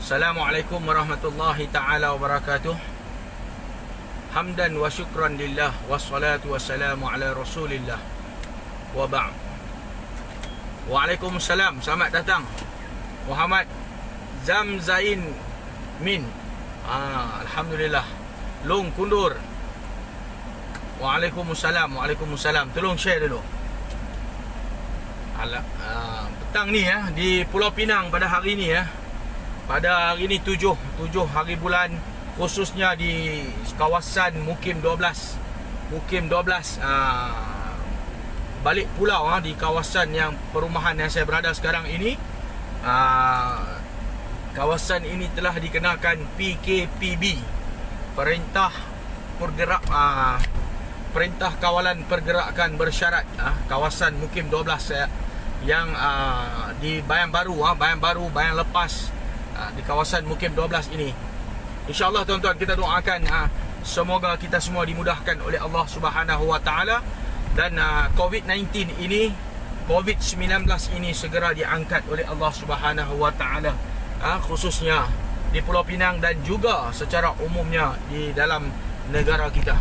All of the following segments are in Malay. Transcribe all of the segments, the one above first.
Assalamualaikum warahmatullahi ta'ala wabarakatuh. Hamdan wa syukran lillah, wassalatu wassalamu ala rasulillah, wa ba'd. Waalaikumsalam, selamat datang Muhammad Zamzain Min. Alhamdulillah. Long Kundur. Waalaikumsalam. Tolong share dulu. Petang ni di Pulau Pinang pada hari ni pada hari ni 7 hari bulan, khususnya di kawasan Mukim 12 balik pulau di kawasan yang perumahan yang saya berada sekarang ini. Kawasan ini telah dikenakan PKPB, Perintah Kawalan Pergerakan Bersyarat, kawasan Mukim 12 yang di Bayan Baru, Bayan Lepas, di kawasan Mukim 12 ini. InsyaAllah tuan-tuan, kita doakan semoga kita semua dimudahkan oleh Allah Subhanahu Wa Taala, dan COVID-19 ini segera diangkat oleh Allah Subhanahu Wa Taala, khususnya di Pulau Pinang dan juga secara umumnya di dalam negara kita.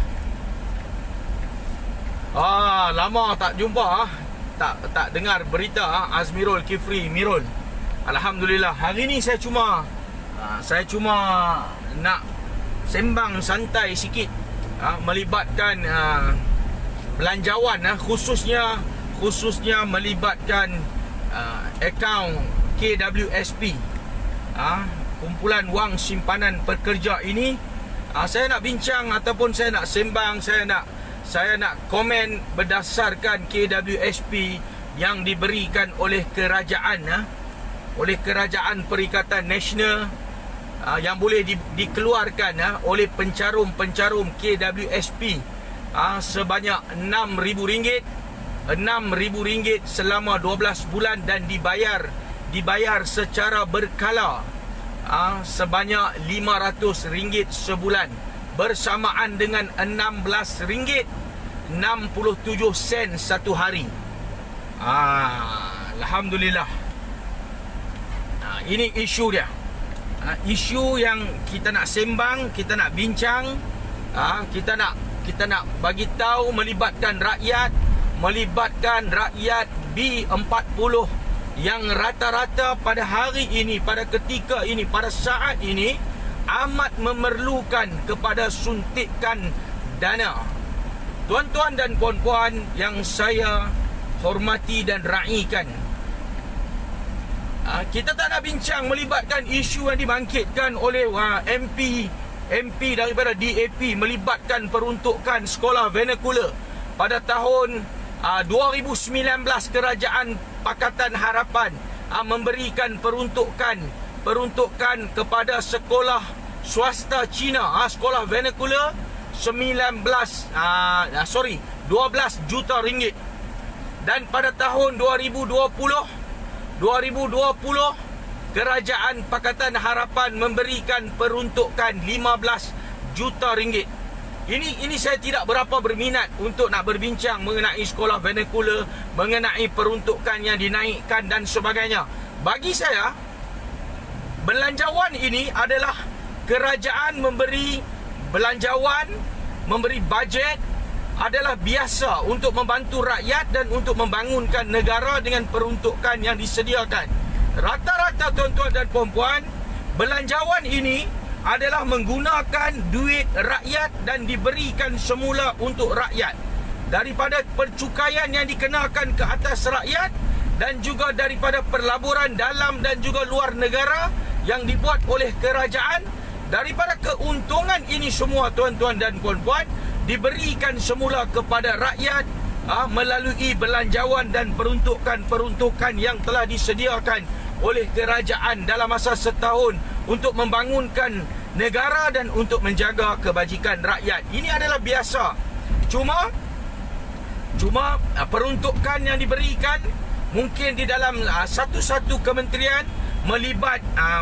Lama tak jumpa, tak dengar berita Azmirul Kifri Mirul. Alhamdulillah, hari ni saya cuma nak sembang santai sikit, melibatkan belanjawan, khususnya melibatkan akaun KWSP, kumpulan wang simpanan pekerja ini. Saya nak bincang ataupun saya nak sembang, saya nak komen berdasarkan KWSP yang diberikan oleh kerajaan, oleh Kerajaan Perikatan Nasional, yang boleh dikeluarkan oleh pencarum-pencarum KWSP sebanyak RM6,000 selama 12 bulan dan dibayar secara berkala sebanyak RM500 sebulan, bersamaan dengan RM16.67 satu hari. Alhamdulillah. Ini isu dia. Isu yang kita nak sembang, kita nak bincang, kita nak bagi tahu, melibatkan rakyat B40 yang rata-rata pada hari ini, pada ketika ini, pada saat ini amat memerlukan kepada suntikan dana. Tuan-tuan dan puan-puan yang saya hormati dan raikan, kita tak nak bincang melibatkan isu yang dibangkitkan oleh MP daripada DAP, melibatkan peruntukan sekolah vernacular. Pada tahun 2019, Kerajaan Pakatan Harapan memberikan peruntukan kepada sekolah swasta Cina, sekolah vernacular 12 juta ringgit. Dan pada tahun 2020 Kerajaan Pakatan Harapan memberikan peruntukan 15 juta ringgit. Ini saya tidak berapa berminat untuk nak berbincang mengenai sekolah vernacular, mengenai peruntukan yang dinaikkan dan sebagainya. Bagi saya, belanjawan ini adalah kerajaan memberi belanjawan, memberi bajet adalah biasa untuk membantu rakyat dan untuk membangunkan negara dengan peruntukan yang disediakan. Rata-rata tuan-tuan dan puan-puan, belanjawan ini adalah menggunakan duit rakyat dan diberikan semula untuk rakyat, daripada percukaian yang dikenakan ke atas rakyat, dan juga daripada perlaburan dalam dan juga luar negara yang dibuat oleh kerajaan. Daripada keuntungan ini semua, tuan-tuan dan puan-puan, diberikan semula kepada rakyat melalui belanjawan dan peruntukan yang telah disediakan oleh kerajaan dalam masa setahun untuk membangunkan negara dan untuk menjaga kebajikan rakyat. Ini adalah biasa. Cuma peruntukan yang diberikan mungkin di dalam satu-satu kementerian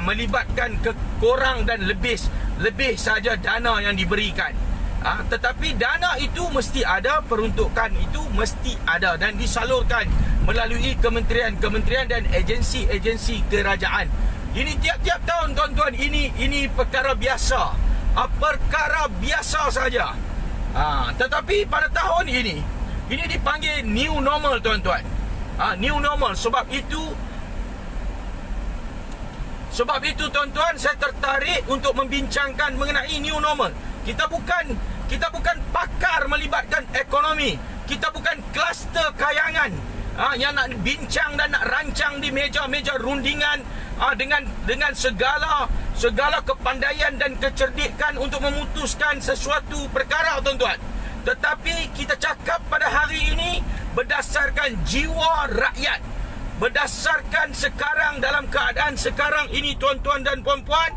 melibatkan kurang dan lebih saja dana yang diberikan. Tetapi dana itu mesti ada, peruntukan itu mesti ada dan disalurkan melalui kementerian-kementerian dan agensi-agensi kerajaan. Ini tiap-tiap tahun tuan-tuan. Ini perkara biasa. Perkara biasa saja. Tetapi pada tahun ini dipanggil new normal tuan-tuan. New normal. Sebab itu tuan-tuan, saya tertarik untuk membincangkan mengenai new normal. Kita bukan pakar melibatkan ekonomi. Kita bukan kluster kayangan yang nak bincang dan nak rancang di meja-meja rundingan dengan segala kepandaian dan kecerdikan untuk memutuskan sesuatu perkara tuan-tuan. Tetapi kita cakap pada hari ini berdasarkan jiwa rakyat. Berdasarkan sekarang, dalam keadaan sekarang ini tuan-tuan dan puan-puan,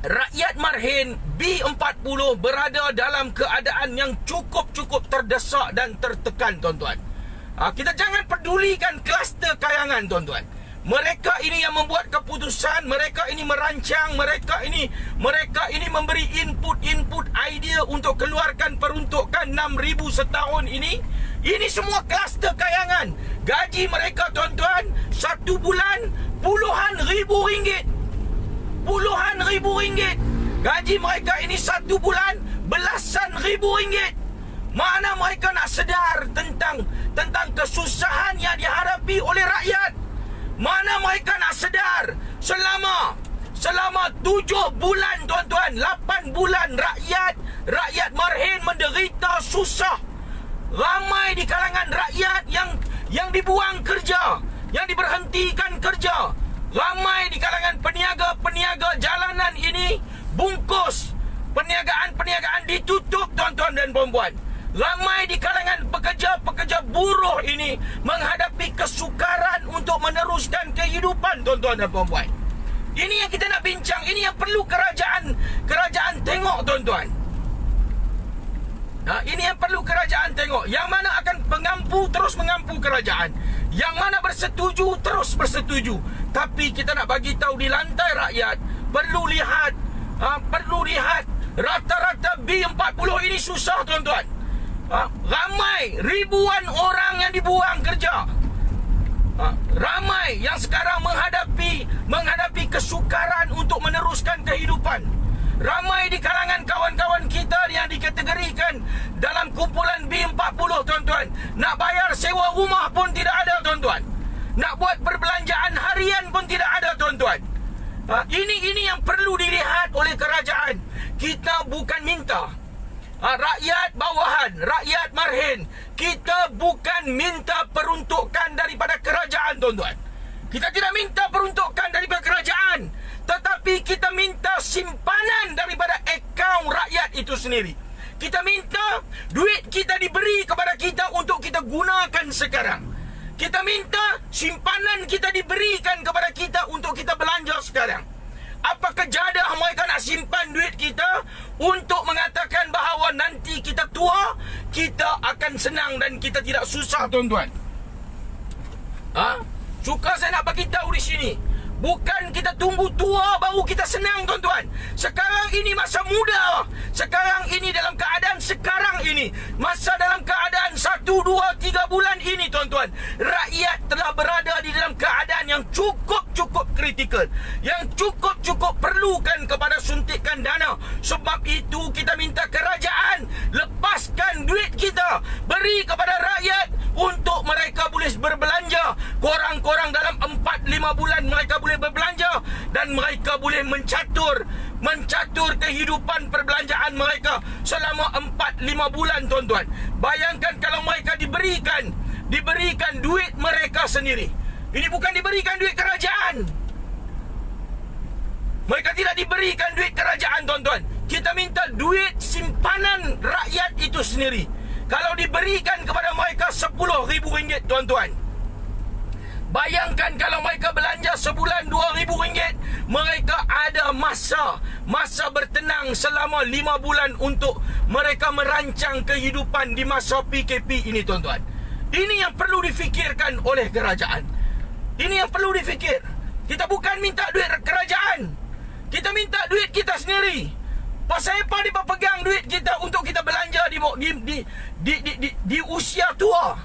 rakyat Marhin B40 berada dalam keadaan yang cukup terdesak dan tertekan tuan-tuan. Kita jangan pedulikan kluster kayangan tuan-tuan. Mereka ini yang membuat keputusan, mereka ini merancang, mereka ini memberi input idea untuk keluarkan peruntukan 6,000 setahun ini. Ini semua kluster kayangan. Gaji mereka tuan-tuan, satu bulan puluhan ribu ringgit. Gaji mereka ini satu bulan belasan ribu ringgit. Mana mereka nak sedar tentang kesusahan yang dihadapi oleh rakyat? Mana mereka nak sedar selama 7 bulan tuan-tuan, 8 bulan rakyat Marhin menderita susah. Ramai di kalangan rakyat yang dibuang kerja, yang diberhentikan kerja. Ramai di kalangan peniaga jalanan ini bungkus. Perniagaan ditutup tuan-tuan dan puan-puan. Ramai di kalangan pekerja buruh ini menghadapi kesukaran untuk meneruskan kehidupan tuan-tuan dan puan-puan. Ini yang kita nak bincang, ini yang perlu kerajaan tengok tuan-tuan. Ini yang perlu kerajaan tengok. Yang mana akan mengampu, terus mengampu kerajaan. Yang mana bersetuju, terus bersetuju. Tapi kita nak bagi tahu di lantai rakyat, perlu lihat rata-rata B40 ini susah tuan-tuan. Ramai ribuan orang yang dibuang kerja. Ramai yang sekarang menghadapi kesukaran untuk meneruskan kehidupan. Ramai di kalangan kawan-kawan kita yang dikategorikan dalam kumpulan B40 tuan-tuan. Nak bayar sewa rumah pun tidak ada tuan-tuan. Nak buat perbelanjaan harian pun tidak ada tuan-tuan. Ini yang perlu dilihat oleh kerajaan. Kita bukan minta rakyat bawahan, rakyat Marhin, kita bukan minta peruntukan daripada kerajaan tuan-tuan. Kita tidak minta peruntukan daripada kerajaan, tetapi kita minta simpanan daripada akaun rakyat itu sendiri. Kita minta duit kita diberi kepada kita untuk kita gunakan sekarang. Kita minta simpanan kita diberikan kepada kita untuk kita belanja sekarang. Apa kejadah mereka nak simpan duit kita untuk mengatakan bahawa nanti kita tua, kita akan senang dan kita tidak susah tuan-tuan. Suka saya nak bagi tahu di sini. Bukan kita tunggu tua baru kita senang tuan-tuan. Sekarang ini masa muda. Sekarang ini dalam keadaan sekarang ini. Masa dalam keadaan 1, 2, 3 bulan ini tuan-tuan. Rakyat telah berada di dalam keadaan yang cukup kritikal. Yang cukup perlukan kepada suntikan dana. Sebab itu kita minta kerajaan lepaskan duit kita. Beri kepada rakyat untuk mereka boleh berbelanja. Korang-korang dalam 4-5 bulan mereka boleh berbelanja dan mereka boleh mencatur kehidupan perbelanjaan mereka selama 4-5 bulan tuan-tuan. Bayangkan kalau mereka diberikan duit mereka sendiri. Ini bukan diberikan duit kerajaan. Mereka tidak diberikan duit kerajaan tuan-tuan. Kita minta duit simpanan rakyat itu sendiri. Kalau diberikan kepada mereka RM10,000 tuan-tuan, bayangkan kalau mereka belanja sebulan RM2,000, mereka ada masa bertenang selama 5 bulan untuk mereka merancang kehidupan di masa PKP ini tuan-tuan. Ini yang perlu difikirkan oleh kerajaan. Ini yang perlu difikir. Kita bukan minta duit kerajaan, kita minta duit kita sendiri. Pasal apa dia pegang duit kita untuk kita belanja di usia tua?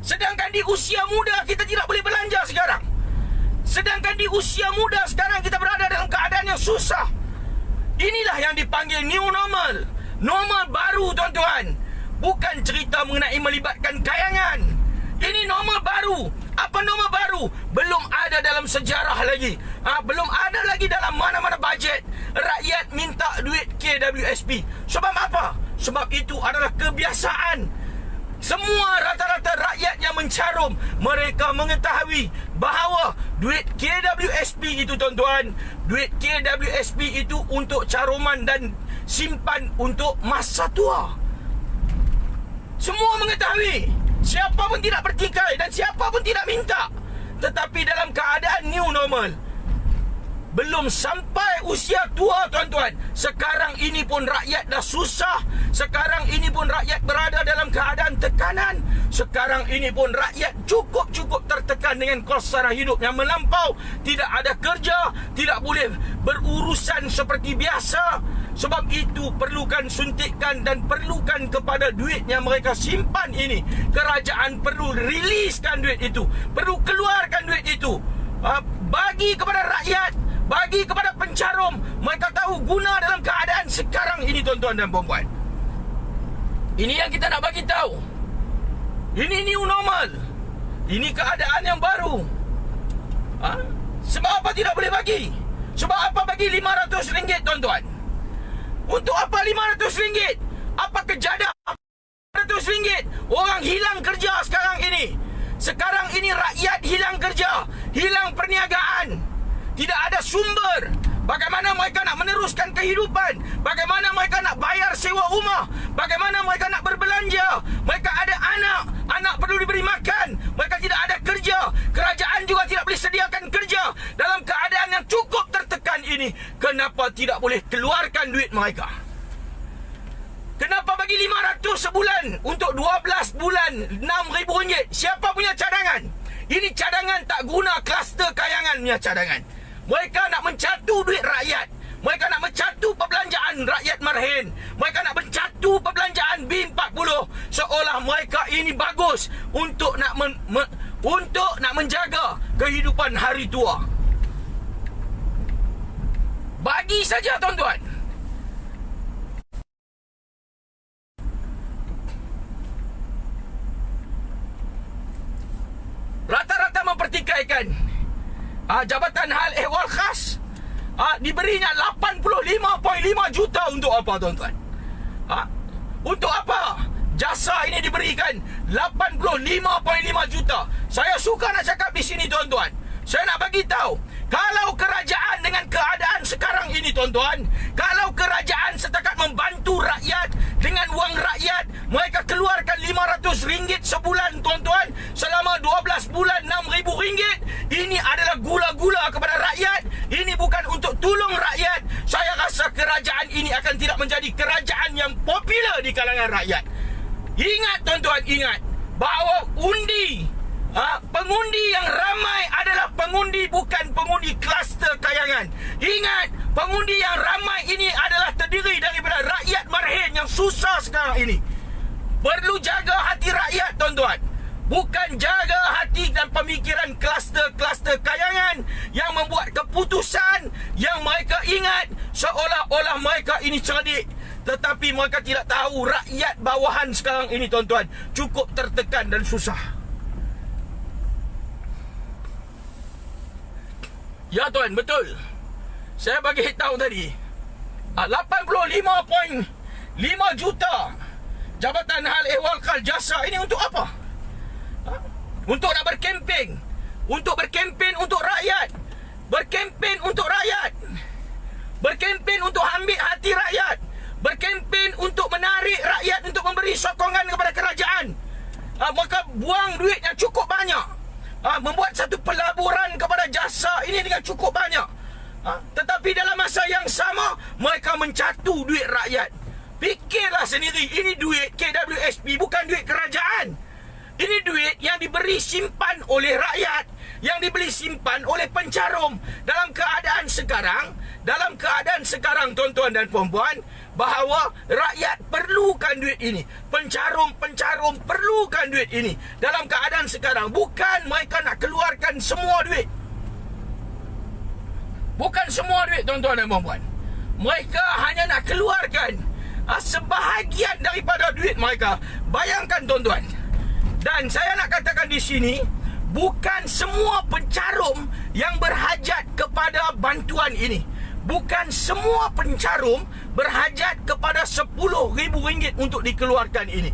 Sedangkan di usia muda kita tidak boleh belanja sekarang. Sedangkan di usia muda sekarang kita berada dalam keadaan yang susah. Inilah yang dipanggil new normal. Normal baru, tuan-tuan. Bukan cerita mengenai melibatkan kayangan. Ini normal baru. Apa normal baru? Belum ada dalam sejarah lagi. Belum ada lagi dalam mana-mana bajet. Rakyat minta duit KWSP. Sebab apa? Sebab itu adalah kebiasaan. Semua rata-rata rakyat yang mencarum, mereka mengetahui bahawa duit KWSP itu, tuan-tuan, duit KWSP itu untuk caruman dan simpan untuk masa tua. Semua mengetahui. Siapa pun tidak bertikai dan siapa pun tidak minta. Tetapi dalam keadaan new normal, belum sampai usia tua, tuan-tuan, sekarang ini pun rakyat dah susah. Sekarang ini pun rakyat berada dalam keadaan tekanan. Sekarang ini pun rakyat cukup tertekan dengan kos sara hidup yang melampau. Tidak ada kerja, tidak boleh berurusan seperti biasa. Sebab itu perlukan suntikan dan perlukan kepada duit yang mereka simpan ini. Kerajaan perlu riliskan duit itu, perlu keluarkan duit itu, bagi kepada rakyat, bagi kepada pencarum. Mereka tahu guna dalam keadaan sekarang ini, tuan-tuan dan puan-puan. Ini yang kita nak bagi tahu. Ini new normal. Ini keadaan yang baru. Sebab apa tidak boleh bagi? Sebab apa bagi RM500, tuan-tuan? Untuk apa RM500? Apa kejadah RM500? Orang hilang kerja sekarang ini. Sekarang ini rakyat hilang kerja, hilang perniagaan. Tidak ada sumber. Bagaimana mereka nak meneruskan kehidupan? Bagaimana mereka nak bayar sewa rumah? Bagaimana mereka nak berbelanja? Mereka ada anak, anak perlu diberi makan. Mereka tidak ada kerja. Kerajaan juga tidak boleh sediakan kerja. Dalam keadaan yang cukup tertekan ini, kenapa tidak boleh keluarkan duit mereka? Kenapa bagi RM500 sebulan? Untuk 12 bulan RM6,000? Siapa punya cadangan? Ini cadangan tak guna, kluster kayangan punya cadangan. Mereka nak mencatu duit rakyat. Mereka nak mencatu perbelanjaan rakyat marhen. Mereka nak mencatu perbelanjaan B40. Seolah mereka ini bagus untuk nak menjaga kehidupan hari tua. Bagi saja, tuan-tuan. Rata-rata mempertikaikan. Jabatan Hal Ehwal Khas diberinya 85.5 juta untuk apa, tuan-tuan? Untuk apa jasa ini diberikan 85.5 juta? Saya suka nak cakap di sini, tuan-tuan. Saya nak bagi tahu, kalau kerajaan dengan keadaan sekarang ini, tuan-tuan, kalau kerajaan setakat membantu rakyat dengan wang rakyat, mereka keluarkan RM500 sebulan, tuan-tuan, selama 12 bulan RM6,000. Ini adalah gula-gula kepada rakyat. Ini bukan untuk tolong rakyat. Saya rasa kerajaan ini akan tidak menjadi kerajaan yang popular di kalangan rakyat. Ingat, tuan-tuan, ingat bahawa pengundi yang ramai adalah pengundi, bukan pengundi kluster kayangan. Ingat, pengundi yang ramai ini adalah terdiri daripada rakyat marhen yang susah sekarang ini. Perlu jaga hati rakyat, tuan-tuan. Bukan jaga hati dan pemikiran kluster-kluster kayangan yang membuat keputusan yang mereka ingat seolah-olah mereka ini cerdik. Tetapi mereka tidak tahu rakyat bawahan sekarang ini, tuan-tuan, cukup tertekan dan susah. Ya, tuan, betul. Saya bagi tahu tadi, 85.5 juta Jabatan Hal Ehwal Khas Jasa ini untuk apa? Untuk nak berkempen. Untuk berkempen untuk rakyat. Berkempen untuk rakyat. Berkempen untuk ambil hati rakyat. Berkempen untuk menarik rakyat untuk memberi sokongan kepada kerajaan. Maka buang duit yang cukup banyak. Membuat satu pelaburan kepada jasa ini dengan cukup banyak. Tetapi dalam masa yang sama, mereka mencatu duit rakyat. Fikirlah sendiri, ini duit KWSP, bukan duit kerajaan. Ini duit yang diberi simpan oleh rakyat, yang diberi simpan oleh pencarum. Dalam keadaan sekarang, tuan-tuan dan puan-puan, bahawa rakyat perlukan duit ini. Pencarum perlukan duit ini. Dalam keadaan sekarang, bukan mereka nak keluarkan semua duit. Bukan semua duit, tuan-tuan dan puan-puan. Mereka hanya nak keluarkan sebahagian daripada duit mereka. Bayangkan, tuan-tuan. Dan saya nak katakan di sini, bukan semua pencarum yang berhajat kepada bantuan ini. Bukan semua pencarum berhajat kepada RM10,000 untuk dikeluarkan ini.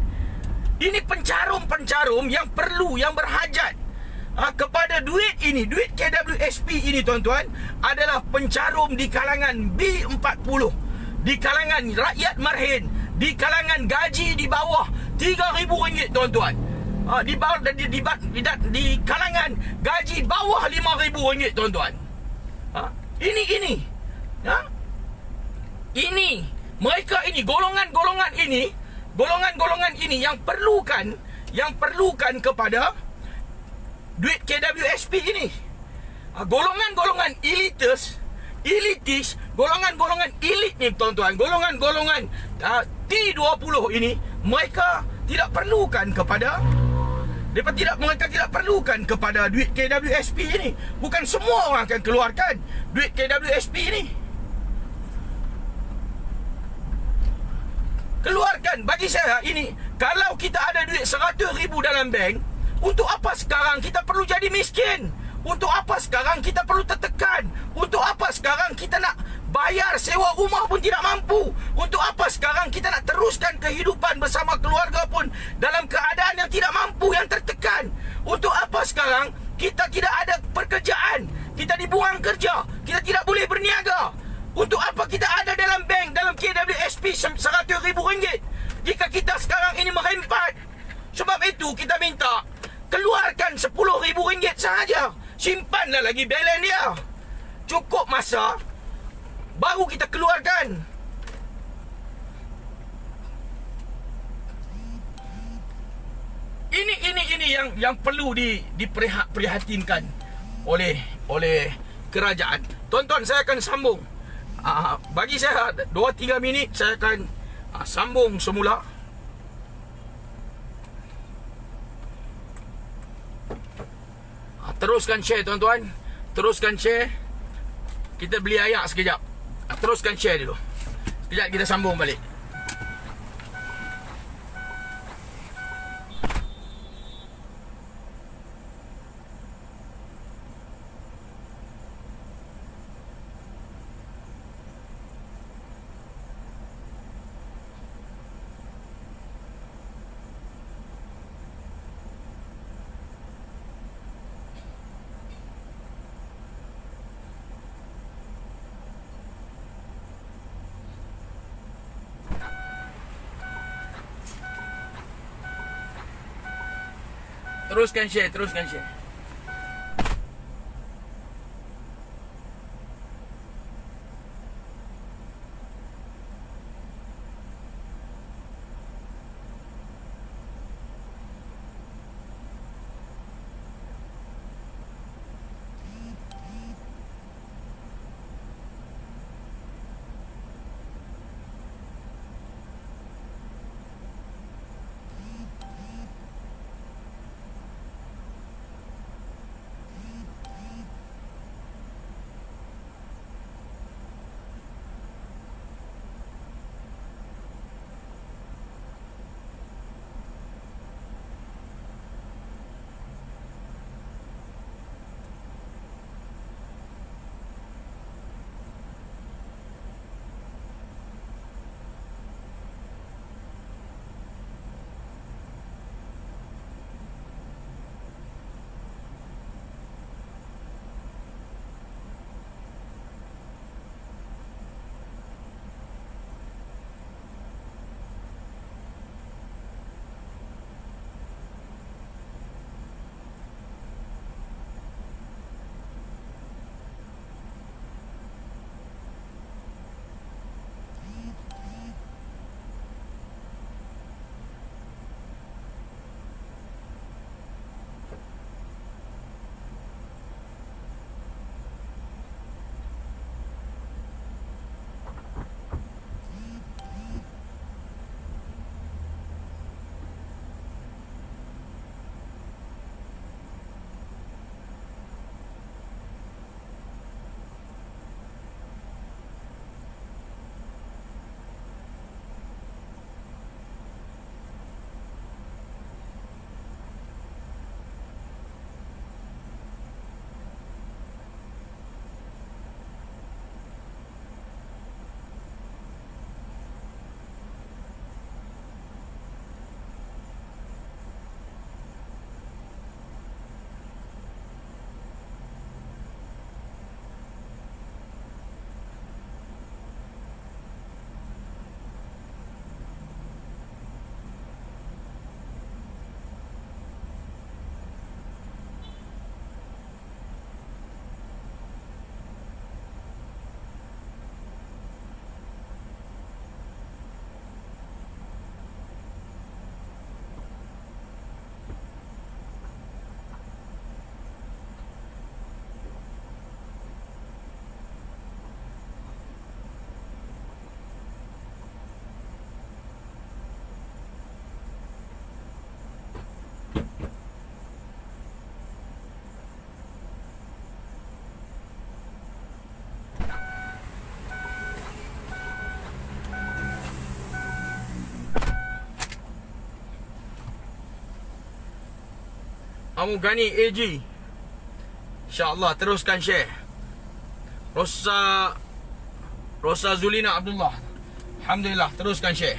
Ini pencarum-pencarum yang perlu, yang berhajat kepada duit ini. Duit KWSP ini, tuan-tuan, adalah pencarum di kalangan B40, di kalangan rakyat marhin, di kalangan gaji di bawah RM3,000, tuan-tuan. Di kalangan gaji bawah RM5,000, tuan-tuan. Ini mereka ini, golongan-golongan ini yang perlukan kepada duit KWSP ini. Golongan-golongan elitis, golongan-golongan elit ni, tuan-tuan, golongan-golongan T20 ini, mereka tidak perlukan kepada mereka tidak perlukan kepada duit KWSP ini. Bukan semua orang akan keluarkan duit KWSP ini. Keluarkan. Bagi saya ini, kalau kita ada duit RM100,000 dalam bank, untuk apa sekarang kita perlu jadi miskin? Untuk apa sekarang kita perlu tertekan? Untuk apa sekarang kita nak bayar sewa rumah pun tidak mampu? Untuk apa sekarang kita nak teruskan kehidupan bersama keluarga pun dalam keadaan yang tidak mampu, yang tertekan? Untuk apa sekarang kita tidak ada pekerjaan? Kita dibuang kerja, kita tidak boleh berniaga. Untuk apa kita ada dalam bank, dalam KWSP RM100,000 jika kita sekarang ini merempat? Sebab itu kita minta keluarkan RM10,000 sahaja. Simpanlah lagi balance dia. Cukup masa baru kita keluarkan. Ini yang perlu diprihatinkan oleh kerajaan. Tuan-tuan, saya akan sambung. Bagi saya 2-3 minit saya akan sambung semula. Teruskan share, tuan-tuan. Teruskan share. Kita beli ayak sekejap. Teruskan share dulu. Sekejap kita sambung balik. Teruskan share, teruskan share. Amu Ghani AG. InsyaAllah teruskan share. Rosa Zulina Abdullah. Alhamdulillah teruskan share.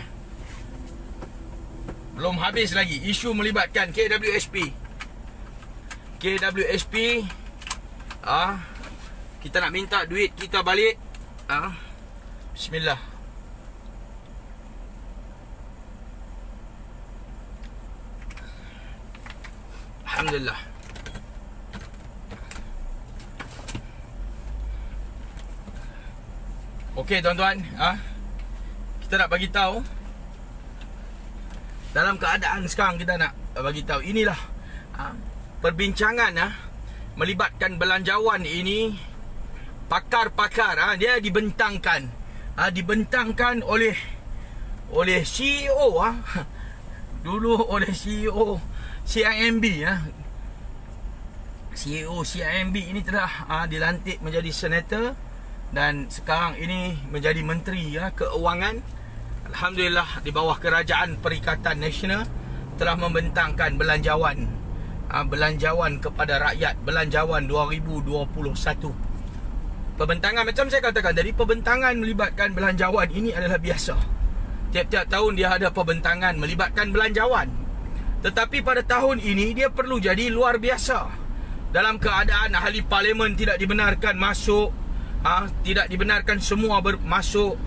Belum habis lagi isu melibatkan KWSP. Kita nak minta duit kita balik. Bismillah. Alhamdulillah. Okey tuan-tuan, kita nak bagi tahu dalam keadaan sekarang, kita nak bagi tahu inilah perbincangan melibatkan belanjawan ini. Pakar-pakar dia dibentangkan oleh CEO dulu oleh CEO CIMB CEO CIMB ini telah dilantik menjadi senator dan sekarang ini menjadi menteri keuangan. Alhamdulillah, di bawah kerajaan Perikatan Nasional telah membentangkan belanjawan kepada rakyat, belanjawan 2021. Pembentangan, macam saya katakan tadi, pembentangan melibatkan belanjawan ini adalah biasa. Tiap-tiap tahun dia ada pembentangan melibatkan belanjawan. Tetapi pada tahun ini dia perlu jadi luar biasa. Dalam keadaan ahli parlimen tidak dibenarkan masuk, tidak dibenarkan semua masuk,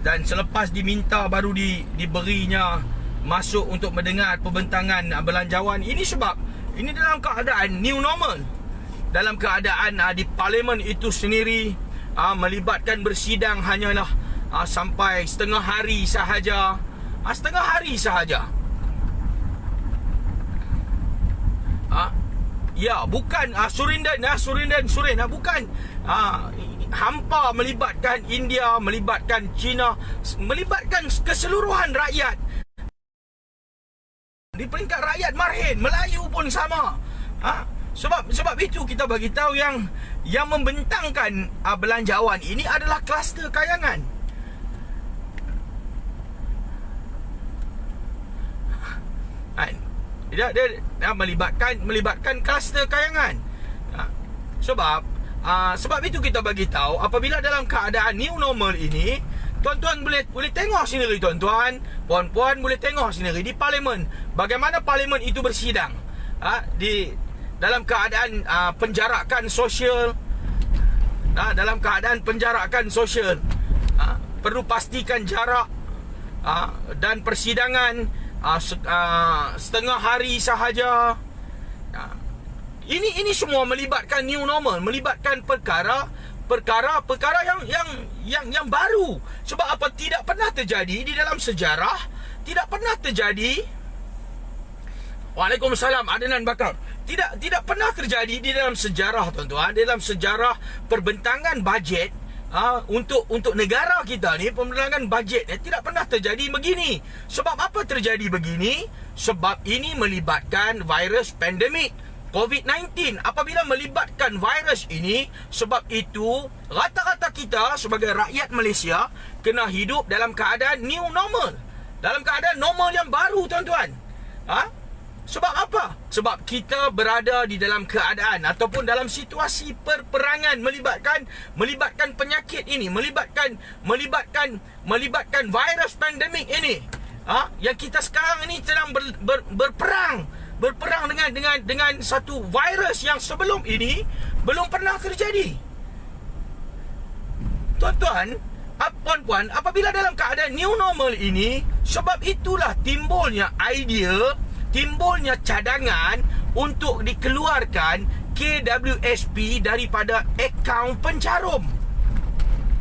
dan selepas diminta baru diberinya masuk untuk mendengar pembentangan belanjawan. Ini sebab ini dalam keadaan new normal. Dalam keadaan di parlimen itu sendiri melibatkan bersidang hanyalah sampai setengah hari sahaja. Setengah hari sahaja. Ya, bukan Surindan, bukan hampa melibatkan India, melibatkan China, melibatkan keseluruhan rakyat. Di peringkat rakyat marhin, Melayu pun sama. Sebab itu kita bagi tahu yang membentangkan belanjawan ini adalah kluster kayangan. Dia melibatkan kluster kayangan. Sebab itu kita bagi tahu, apabila dalam keadaan new normal ini, tuan-tuan boleh tengok sendiri, tuan-tuan, puan-puan boleh tengok sendiri di parlimen bagaimana parlimen itu bersidang. Dalam keadaan penjarakan sosial, dalam keadaan penjarakan sosial, perlu pastikan jarak, dan persidangan setengah hari sahaja. Ini semua melibatkan new normal, melibatkan perkara yang baru. Sebab apa? Tidak pernah terjadi di dalam sejarah, tidak pernah terjadi. Waalaikumsalam Adnan Bakar. Tidak pernah terjadi di dalam sejarah, tuan-tuan, dalam sejarah perbentangan bajet untuk negara kita ni, pembentangan bajet tidak pernah terjadi begini. Sebab apa terjadi begini? Sebab ini melibatkan virus pandemik COVID-19. Apabila melibatkan virus ini, sebab itu rata-rata kita sebagai rakyat Malaysia kena hidup dalam keadaan new normal, dalam keadaan normal yang baru, tuan-tuan. Sebab apa? Sebab kita berada di dalam keadaan ataupun dalam situasi perperangan melibatkan penyakit ini, melibatkan virus pandemik ini. Yang kita sekarang ini sedang berperang dengan satu virus yang sebelum ini belum pernah terjadi. Tuan-tuan, puan-puan, apabila dalam keadaan new normal ini, sebab itulah timbulnya idea, timbulnya cadangan untuk dikeluarkan KWSP daripada akaun pencarum.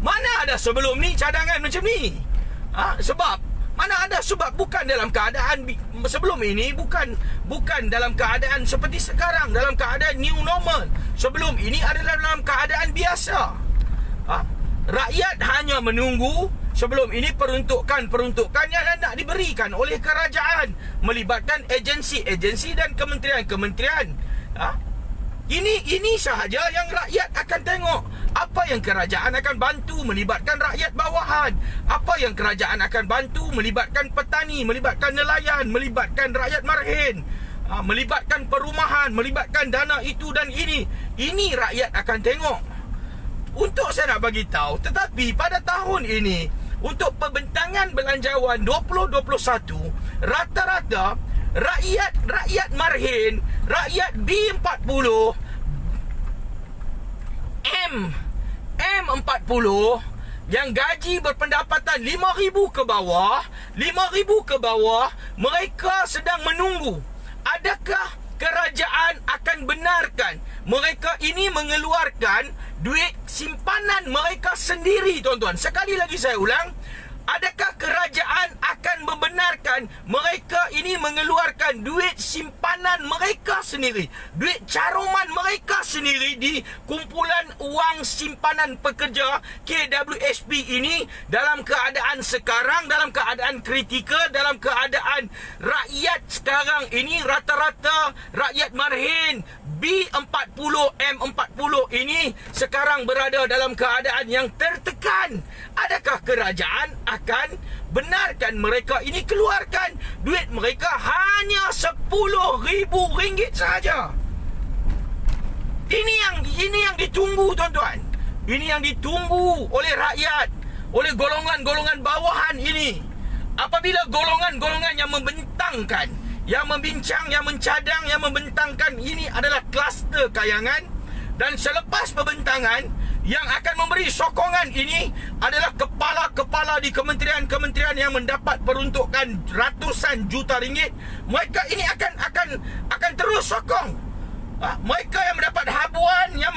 Mana ada sebelum ni cadangan macam ni? Sebab mana ada, sebab bukan dalam keadaan sebelum ini, bukan dalam keadaan seperti sekarang, dalam keadaan new normal. Sebelum ini adalah dalam keadaan biasa. Rakyat hanya menunggu. Sebelum ini peruntukan yang nak diberikan oleh kerajaan melibatkan agensi-agensi dan kementerian-kementerian. Ini sahaja yang rakyat akan tengok. Apa yang kerajaan akan bantu melibatkan rakyat bawahan, apa yang kerajaan akan bantu melibatkan petani, melibatkan nelayan, melibatkan rakyat marhin. melibatkan perumahan, melibatkan dana itu dan ini rakyat akan tengok. Untuk saya nak bagi tahu, tetapi pada tahun ini untuk pembentangan belanjawan 2021, rata-rata rakyat marhin, rakyat B40, M40 yang gaji berpendapatan 5,000 ke bawah, mereka sedang menunggu adakah kerajaan akan benarkan mereka ini mengeluarkan duit simpanan mereka sendiri, tuan-tuan. Sekali lagi saya ulang, adakah kerajaan akan membenarkan mereka ini mengeluarkan duit simpanan mereka sendiri, duit caruman mereka sendiri di kumpulan wang simpanan pekerja KWSP ini dalam keadaan sekarang, dalam keadaan kritikal, dalam keadaan rakyat sekarang ini rata-rata rakyat marhin B40, M40 ini sekarang berada dalam keadaan yang tertekan. Adakah kerajaan akan benarkan mereka ini keluarkan duit mereka hanya RM10,000 sahaja? Ini yang ditunggu, tuan-tuan. Ini yang ditunggu oleh rakyat, oleh golongan-golongan bawahan ini. Apabila golongan-golongan yang membentangkan, yang membincang, yang mencadang, yang membentangkan ini adalah kluster kayangan, dan selepas pembentangan yang akan memberi sokongan ini adalah kepala-kepala di kementerian-kementerian yang mendapat peruntukan ratusan juta ringgit. Mereka ini akan terus sokong. Mereka yang mendapat habuan, yang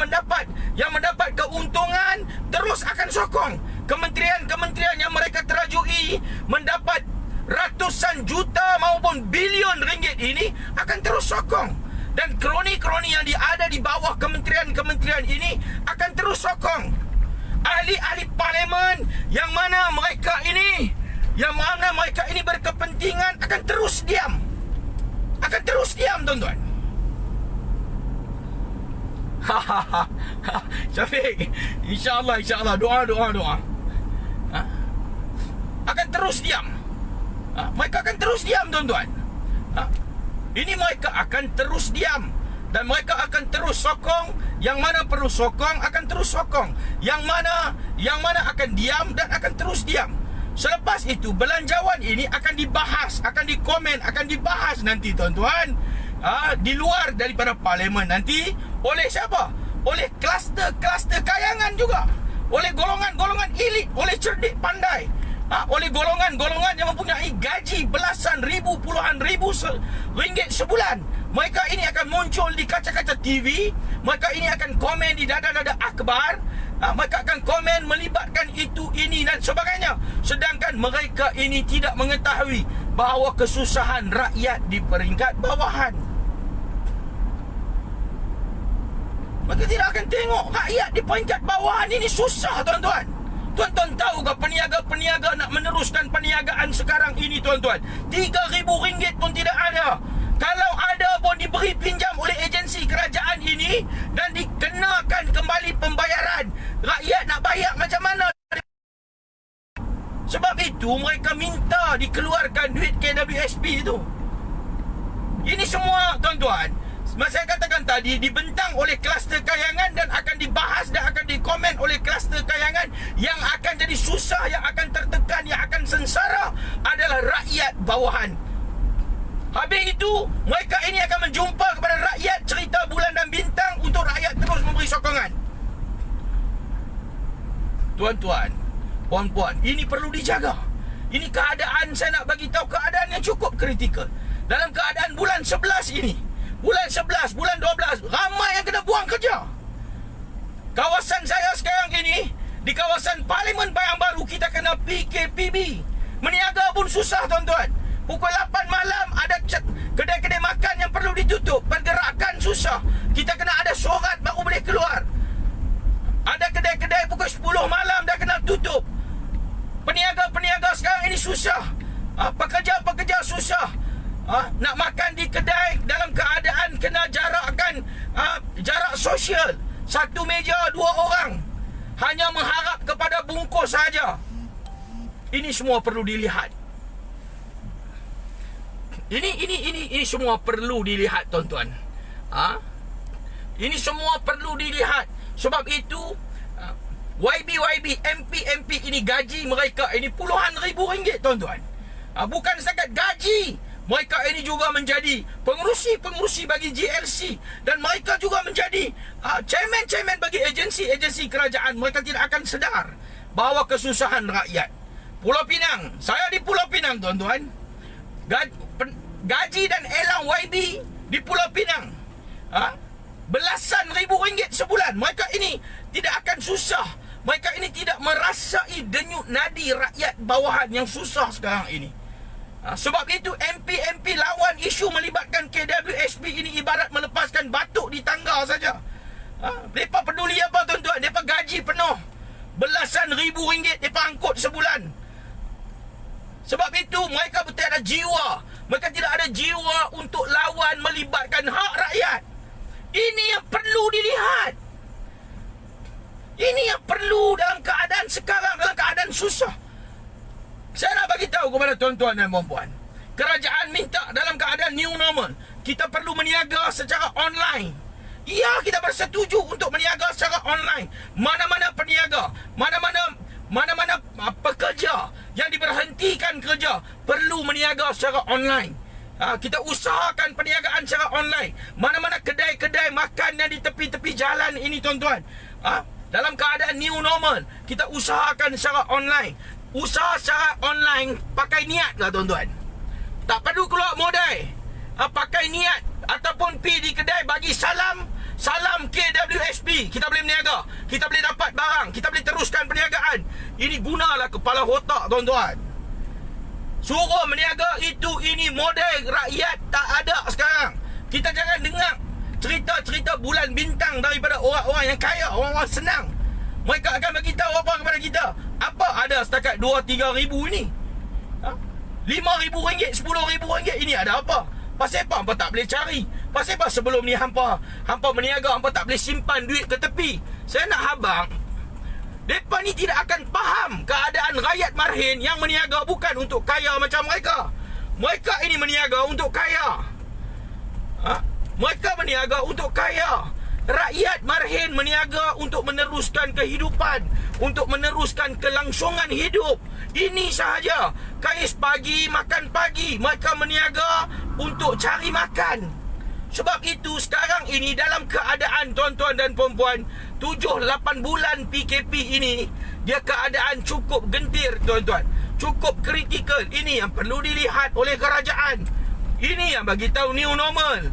mendapat keuntungan terus akan sokong. Kementerian-kementerian yang mereka terajui mendapat ratusan juta maupun bilion ringgit ini akan terus sokong. Dan kroni-kroni yang ada di bawah kementerian-kementerian ini akan terus sokong. Ahli-ahli parlimen yang mana mereka ini berkepentingan akan terus diam. Tuan-tuan. Syafiq, insya-Allah doa. Akan terus diam. Mereka akan terus diam, tuan-tuan. Ini mereka akan terus diam. Dan mereka akan terus sokong. Yang mana perlu sokong akan terus sokong. Yang mana akan diam dan akan terus diam. Selepas itu belanjawan ini akan dibahas, akan dikomen, akan dibahas nanti, tuan-tuan, di luar daripada parlimen nanti. Oleh siapa? Oleh kluster kayangan juga. Oleh golongan-golongan elit, oleh cerdik pandai, oleh golongan-golongan yang mempunyai gaji belasan ribu, puluhan ribu ringgit sebulan. Mereka ini akan muncul di kaca-kaca TV. Mereka ini akan komen di dada-dada akhbar. Mereka akan komen melibatkan itu, ini dan sebagainya. Sedangkan mereka ini tidak mengetahui bahawa kesusahan rakyat di peringkat bawahan. Mereka tidak akan tengok rakyat di peringkat bawahan ini susah, tuan-tuan. Tuan-tuan tahu ke peniaga-peniaga nak meneruskan perniagaan sekarang ini, tuan-tuan? RM3,000 pun tidak ada. Kalau ada pun diberi pinjam oleh agensi kerajaan ini dan dikenakan kembali pembayaran. Rakyat nak bayar macam mana? Sebab itu mereka minta dikeluarkan duit KWSP itu. Ini semua, tuan-tuan, saya katakan tadi, dibentang oleh kluster kayangan dan akan dibahas dan akan dikomen oleh kluster kayangan. Yang akan jadi susah, yang akan tertekan, yang akan sengsara adalah rakyat bawahan. Habis itu, mereka ini akan menjumpa kepada rakyat cerita bulan dan bintang untuk rakyat terus memberi sokongan. Tuan-tuan, puan-puan, ini perlu dijaga. Ini keadaan, saya nak bagi tahu, keadaan yang cukup kritikal. Dalam keadaan bulan 11 ini, bulan 11, bulan 12, ramai yang kena buang kerja. Kawasan saya sekarang ini, di kawasan Parlimen Bayang Baru, kita kena PKPB. Meniaga pun susah, tuan-tuan. Pukul 8 malam ada kedai-kedai makan yang perlu ditutup. Pergerakan susah. Kita kena ada surat baru boleh keluar. Ada kedai-kedai pukul 10 malam dah kena tutup. Peniaga-peniaga sekarang ini susah. Pekerja-pekerja susah. Nak makan di kedai dalam keadaan kena jarak sosial. Satu meja 2 orang. Hanya mengharap kepada bungkus saja. Ini semua perlu dilihat. Ini semua perlu dilihat, tuan-tuan. Ini semua perlu dilihat. Sebab itu YB, MP ini gaji mereka ini puluhan ribu ringgit, tuan-tuan. Bukan setakat gaji, mereka ini juga menjadi pengurusi bagi GLC, dan mereka juga menjadi chairman bagi agensi kerajaan. Mereka tidak akan sedar bahawa kesusahan rakyat. Pulau Pinang, saya di Pulau Pinang, tuan-tuan. Gaji dan elang YB di Pulau Pinang belasan ribu ringgit sebulan. Mereka ini tidak akan susah. Mereka ini tidak merasai denyut nadi rakyat bawahan yang susah sekarang ini. Sebab itu MP lawan isu melibatkan KWSP ini ibarat melepaskan batuk di tangga saja. Mereka peduli apa, tuan-tuan? Mereka gaji penuh belasan ribu ringgit mereka angkut sebulan. Sebab itu mereka betul ada jiwa. Mereka tidak ada jiwa untuk lawan melibatkan hak rakyat. Ini yang perlu dilihat. Ini yang perlu dalam keadaan sekarang, dalam keadaan susah. Saya nak bagi tahu kepada tuan-tuan dan puan-puan, kerajaan minta dalam keadaan new normal, kita perlu meniaga secara online. Ya, kita bersetuju untuk meniaga secara online. Mana-mana peniaga, mana-mana pekerja yang diberhentikan kerja perlu meniaga secara online. Kita usahakan perniagaan secara online. Mana-mana kedai-kedai makan yang di tepi-tepi jalan ini, tuan-tuan, dalam keadaan new normal, kita usahakan secara online. Usaha secara online pakai niat lah, tuan-tuan. Tak perlu keluar modal. Pakai niat ataupun pergi di kedai bagi salam KWSP. Kita boleh meniaga, kita boleh dapat barang, kita boleh teruskan perniagaan. Ini gunalah kepala otak, tuan-tuan. Suruh meniaga ini model rakyat tak ada sekarang. Kita jangan dengar cerita-cerita bulan bintang daripada orang-orang yang kaya, orang-orang senang. Mereka akan bagi tahu apa kepada kita? Apa ada setakat 2-3 ribu ini? 5 ribu ringgit, 10 ribu ringgit ini ada apa? Pasal apa hampa tak boleh cari? Pasal apa sebelum ni hampa meniaga, hampa tak boleh simpan duit ke tepi? Saya nak habang, mereka ni tidak akan faham keadaan rakyat marhin yang meniaga bukan untuk kaya macam mereka. Mereka ini meniaga untuk kaya. Mereka meniaga untuk kaya. Rakyat marhin meniaga untuk meneruskan kehidupan, untuk meneruskan kelangsungan hidup. Ini sahaja. Kais pagi, makan pagi. Mereka meniaga untuk cari makan. Sebab itu sekarang ini dalam keadaan, tuan-tuan dan puan-puan, 7-8 bulan PKP ini, dia keadaan cukup gentir, tuan-tuan. Cukup kritikal. Ini yang perlu dilihat oleh kerajaan. Ini yang bagi tahu new normal.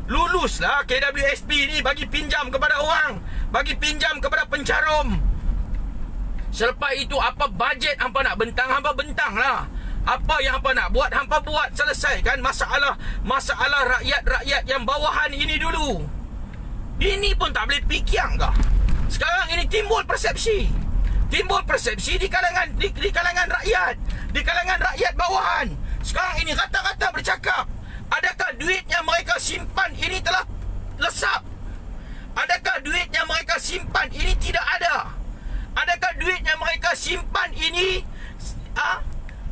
Luluslah KWSP ni bagi pinjam kepada orang, bagi pinjam kepada pencarum. Selepas itu apa bajet hampa nak bentang, hampa bentanglah. Apa yang hampa nak buat, hampa buat. Selesaikan masalah rakyat-rakyat yang bawahan ini dulu. Ini pun tak boleh pikiang kah? Sekarang ini timbul persepsi. Timbul persepsi di kalangan rakyat, di kalangan rakyat bawahan. Sekarang ini rata-rata bercakap, adakah duit yang mereka simpan ini telah lesap? Adakah duit yang mereka simpan ini tidak ada? Adakah duit yang mereka simpan ini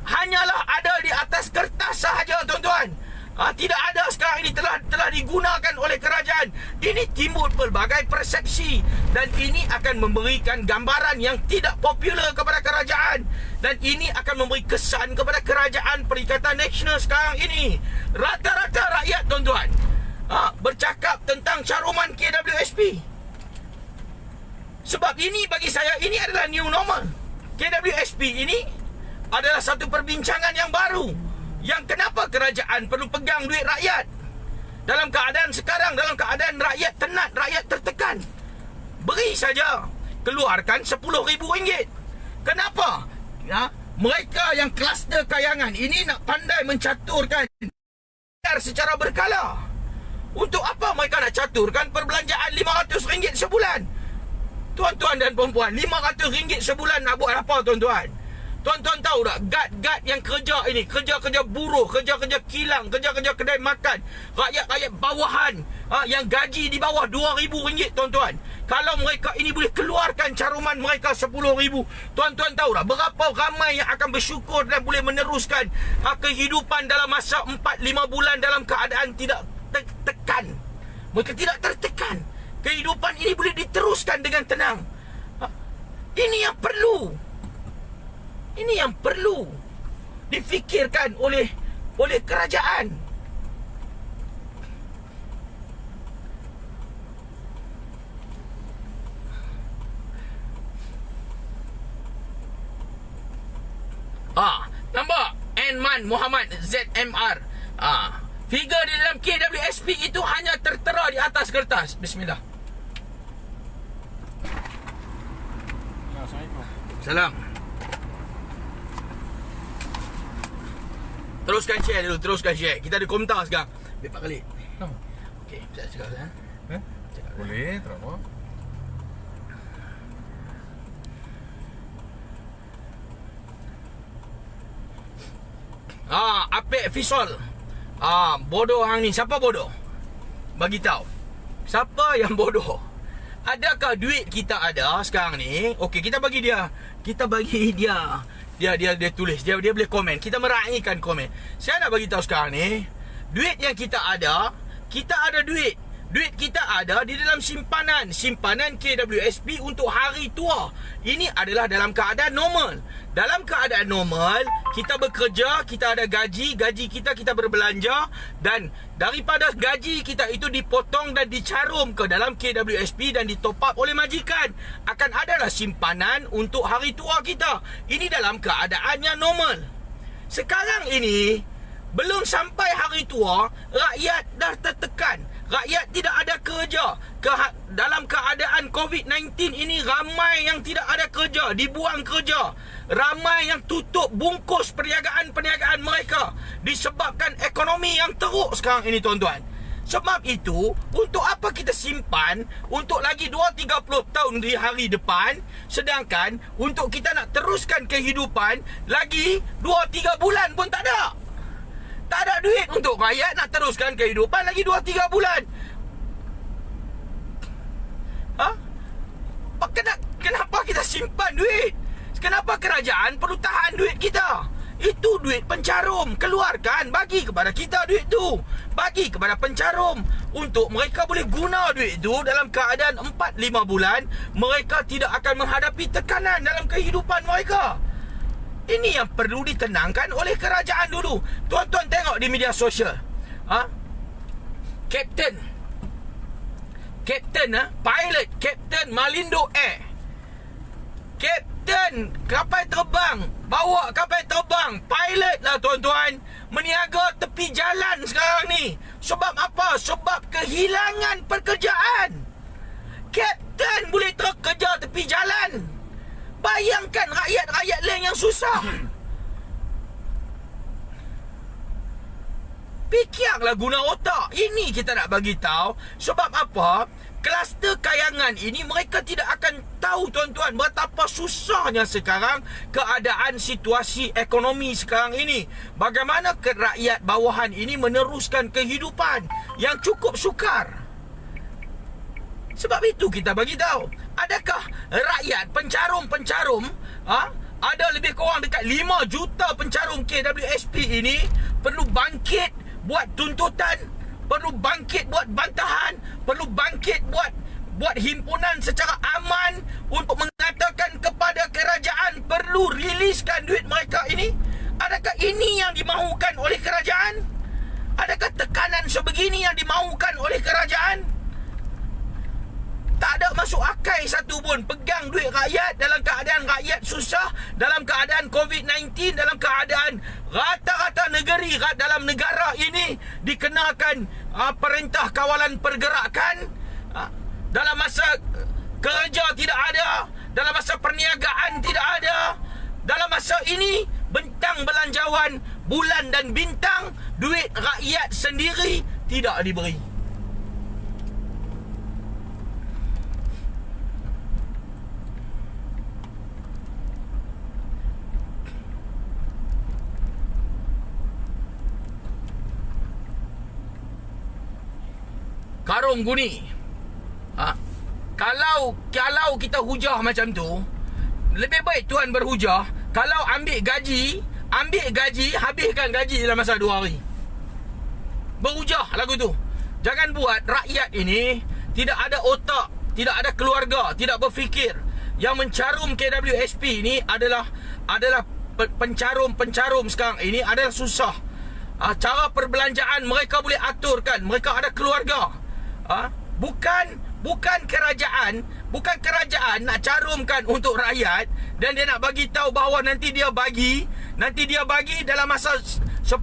hanyalah ada di atas kertas sahaja, tuan-tuan? Tidak ada sekarang ini telah digunakan oleh kerajaan. Ini timbul pelbagai persepsi, dan ini akan memberikan gambaran yang tidak popular kepada kerajaan, dan ini akan memberi kesan kepada kerajaan Perikatan Nasional sekarang ini. Rata-rata rakyat, tuan-tuan, bercakap tentang caruman KWSP. Sebab ini bagi saya, ini adalah new normal. KWSP ini adalah satu perbincangan yang baru. Yang kenapa kerajaan perlu pegang duit rakyat dalam keadaan sekarang, dalam keadaan rakyat tenat, rakyat tertekan. Beri saja, keluarkan RM10,000. Kenapa? Mereka yang kluster kayangan ini nak pandai mencaturkan secara berkala. Untuk apa mereka nak caturkan perbelanjaan RM500 sebulan? Tuan-tuan dan perempuan, RM500 sebulan nak buat apa, tuan-tuan? Tuan-tuan tahu tak, guard-guard yang kerja ini, kerja-kerja buruh, kerja-kerja kilang, kerja-kerja kedai makan, rakyat-rakyat bawahan, yang gaji di bawah RM2,000, tuan-tuan. Kalau mereka ini boleh keluarkan caruman mereka RM10,000, tuan-tuan tahu tak berapa ramai yang akan bersyukur dan boleh meneruskan kehidupan dalam masa 4-5 bulan dalam keadaan tidak tertekan. Mereka tidak tertekan. Kehidupan ini boleh diteruskan dengan tenang. Ini yang perlu. Ini yang perlu difikirkan oleh kerajaan. Nampak? Enman Muhammad ZMR. Figure di dalam KWSP itu hanya tertera di atas kertas. Bismillah. Assalamualaikum. Salam. Teruskan share dulu, teruskan share. Kita ada komentar sekarang. Ambil 4 kali. Okey, saya cakap dah. Boleh, tak apa. Apek Fisol. Bodoh hang ni. Siapa bodoh? Bagi tahu. Siapa yang bodoh? Adakah duit kita ada sekarang ni? Okey, kita bagi dia. Kita bagi dia. Dia tulis. Dia boleh komen. Kita meraihkan komen. Saya nak bagi tahu sekarang ni, duit yang kita ada duit. Duit kita ada di dalam simpanan KWSP untuk hari tua. Ini adalah dalam keadaan normal. Dalam keadaan normal, kita bekerja, kita ada gaji kita berbelanja, dan daripada gaji kita itu dipotong dan dicarum ke dalam KWSP dan ditop up oleh majikan. Akan adalah simpanan untuk hari tua kita. Ini dalam keadaan yang normal. Sekarang ini, belum sampai hari tua, rakyat dah tertekan. Rakyat tidak ada kerja. Dalam keadaan COVID-19 ini, ramai yang tidak ada kerja, dibuang kerja. Ramai yang tutup bungkus perniagaan mereka disebabkan ekonomi yang teruk sekarang ini, tuan-tuan. Sebab itu, untuk apa kita simpan untuk lagi 20-30 tahun di hari depan, sedangkan untuk kita nak teruskan kehidupan lagi 2-3 bulan pun tak ada. Tak ada duit untuk rakyat nak teruskan kehidupan lagi 2-3 bulan. Kenapa kita simpan duit? Kenapa kerajaan perlu tahan duit kita? Itu duit pencarum. Keluarkan, bagi kepada kita duit tu. Bagi kepada pencarum untuk mereka boleh guna duit tu dalam keadaan 4-5 bulan. Mereka tidak akan menghadapi tekanan dalam kehidupan mereka. Ini yang perlu ditenangkan oleh kerajaan dulu. Tuan-tuan tengok di media sosial. Pilot Captain Malindo Air. Captain kapal terbang, bawa kapal terbang, pilot lah, tuan-tuan, meniaga tepi jalan sekarang ni. Sebab apa? Sebab kehilangan pekerjaan. Captain boleh kerja tepi jalan. Bayangkan rakyat-rakyat lain yang susah. Fikirlah, guna otak. Ini kita nak bagi tahu. Sebab apa? Kluster kayangan ini mereka tidak akan tahu, tuan-tuan, betapa susahnya sekarang keadaan situasi ekonomi sekarang ini. Bagaimana rakyat bawahan ini meneruskan kehidupan yang cukup sukar. Sebab itu kita bagi tahu, adakah rakyat pencarum ada lebih kurang dekat 5 juta pencarum KWSP ini perlu bangkit buat tuntutan, perlu bangkit buat bantahan, perlu bangkit buat himpunan secara aman untuk mengatakan kepada kerajaan perlu riliskan duit mereka ini. Adakah ini yang dimahukan oleh kerajaan? Adakah tekanan sebegini yang dimahukan oleh kerajaan? Tak ada masuk akal satu pun. Pegang duit rakyat dalam keadaan rakyat susah, dalam keadaan COVID-19, dalam keadaan rata-rata negeri dalam negara ini dikenakan perintah kawalan pergerakan. Dalam masa kerja tidak ada, dalam masa perniagaan tidak ada. Dalam masa ini, bentang belanjawan, bulan dan bintang, duit rakyat sendiri tidak diberi. sarung guni. Kalau kita hujah macam tu, lebih baik tuan berhujah. Kalau ambil gaji, habiskan gaji dalam masa 2 hari. Berhujah lagu tu. Jangan buat rakyat ini tidak ada otak, tidak ada keluarga, tidak berfikir. Yang mencarum KWSP ini adalah pencarum sekarang ini adalah susah. Cara perbelanjaan mereka boleh aturkan. Mereka ada keluarga. Bukan kerajaan nak carumkan untuk rakyat, dan dia nak bagi tahu bahawa nanti dia bagi dalam masa 10,000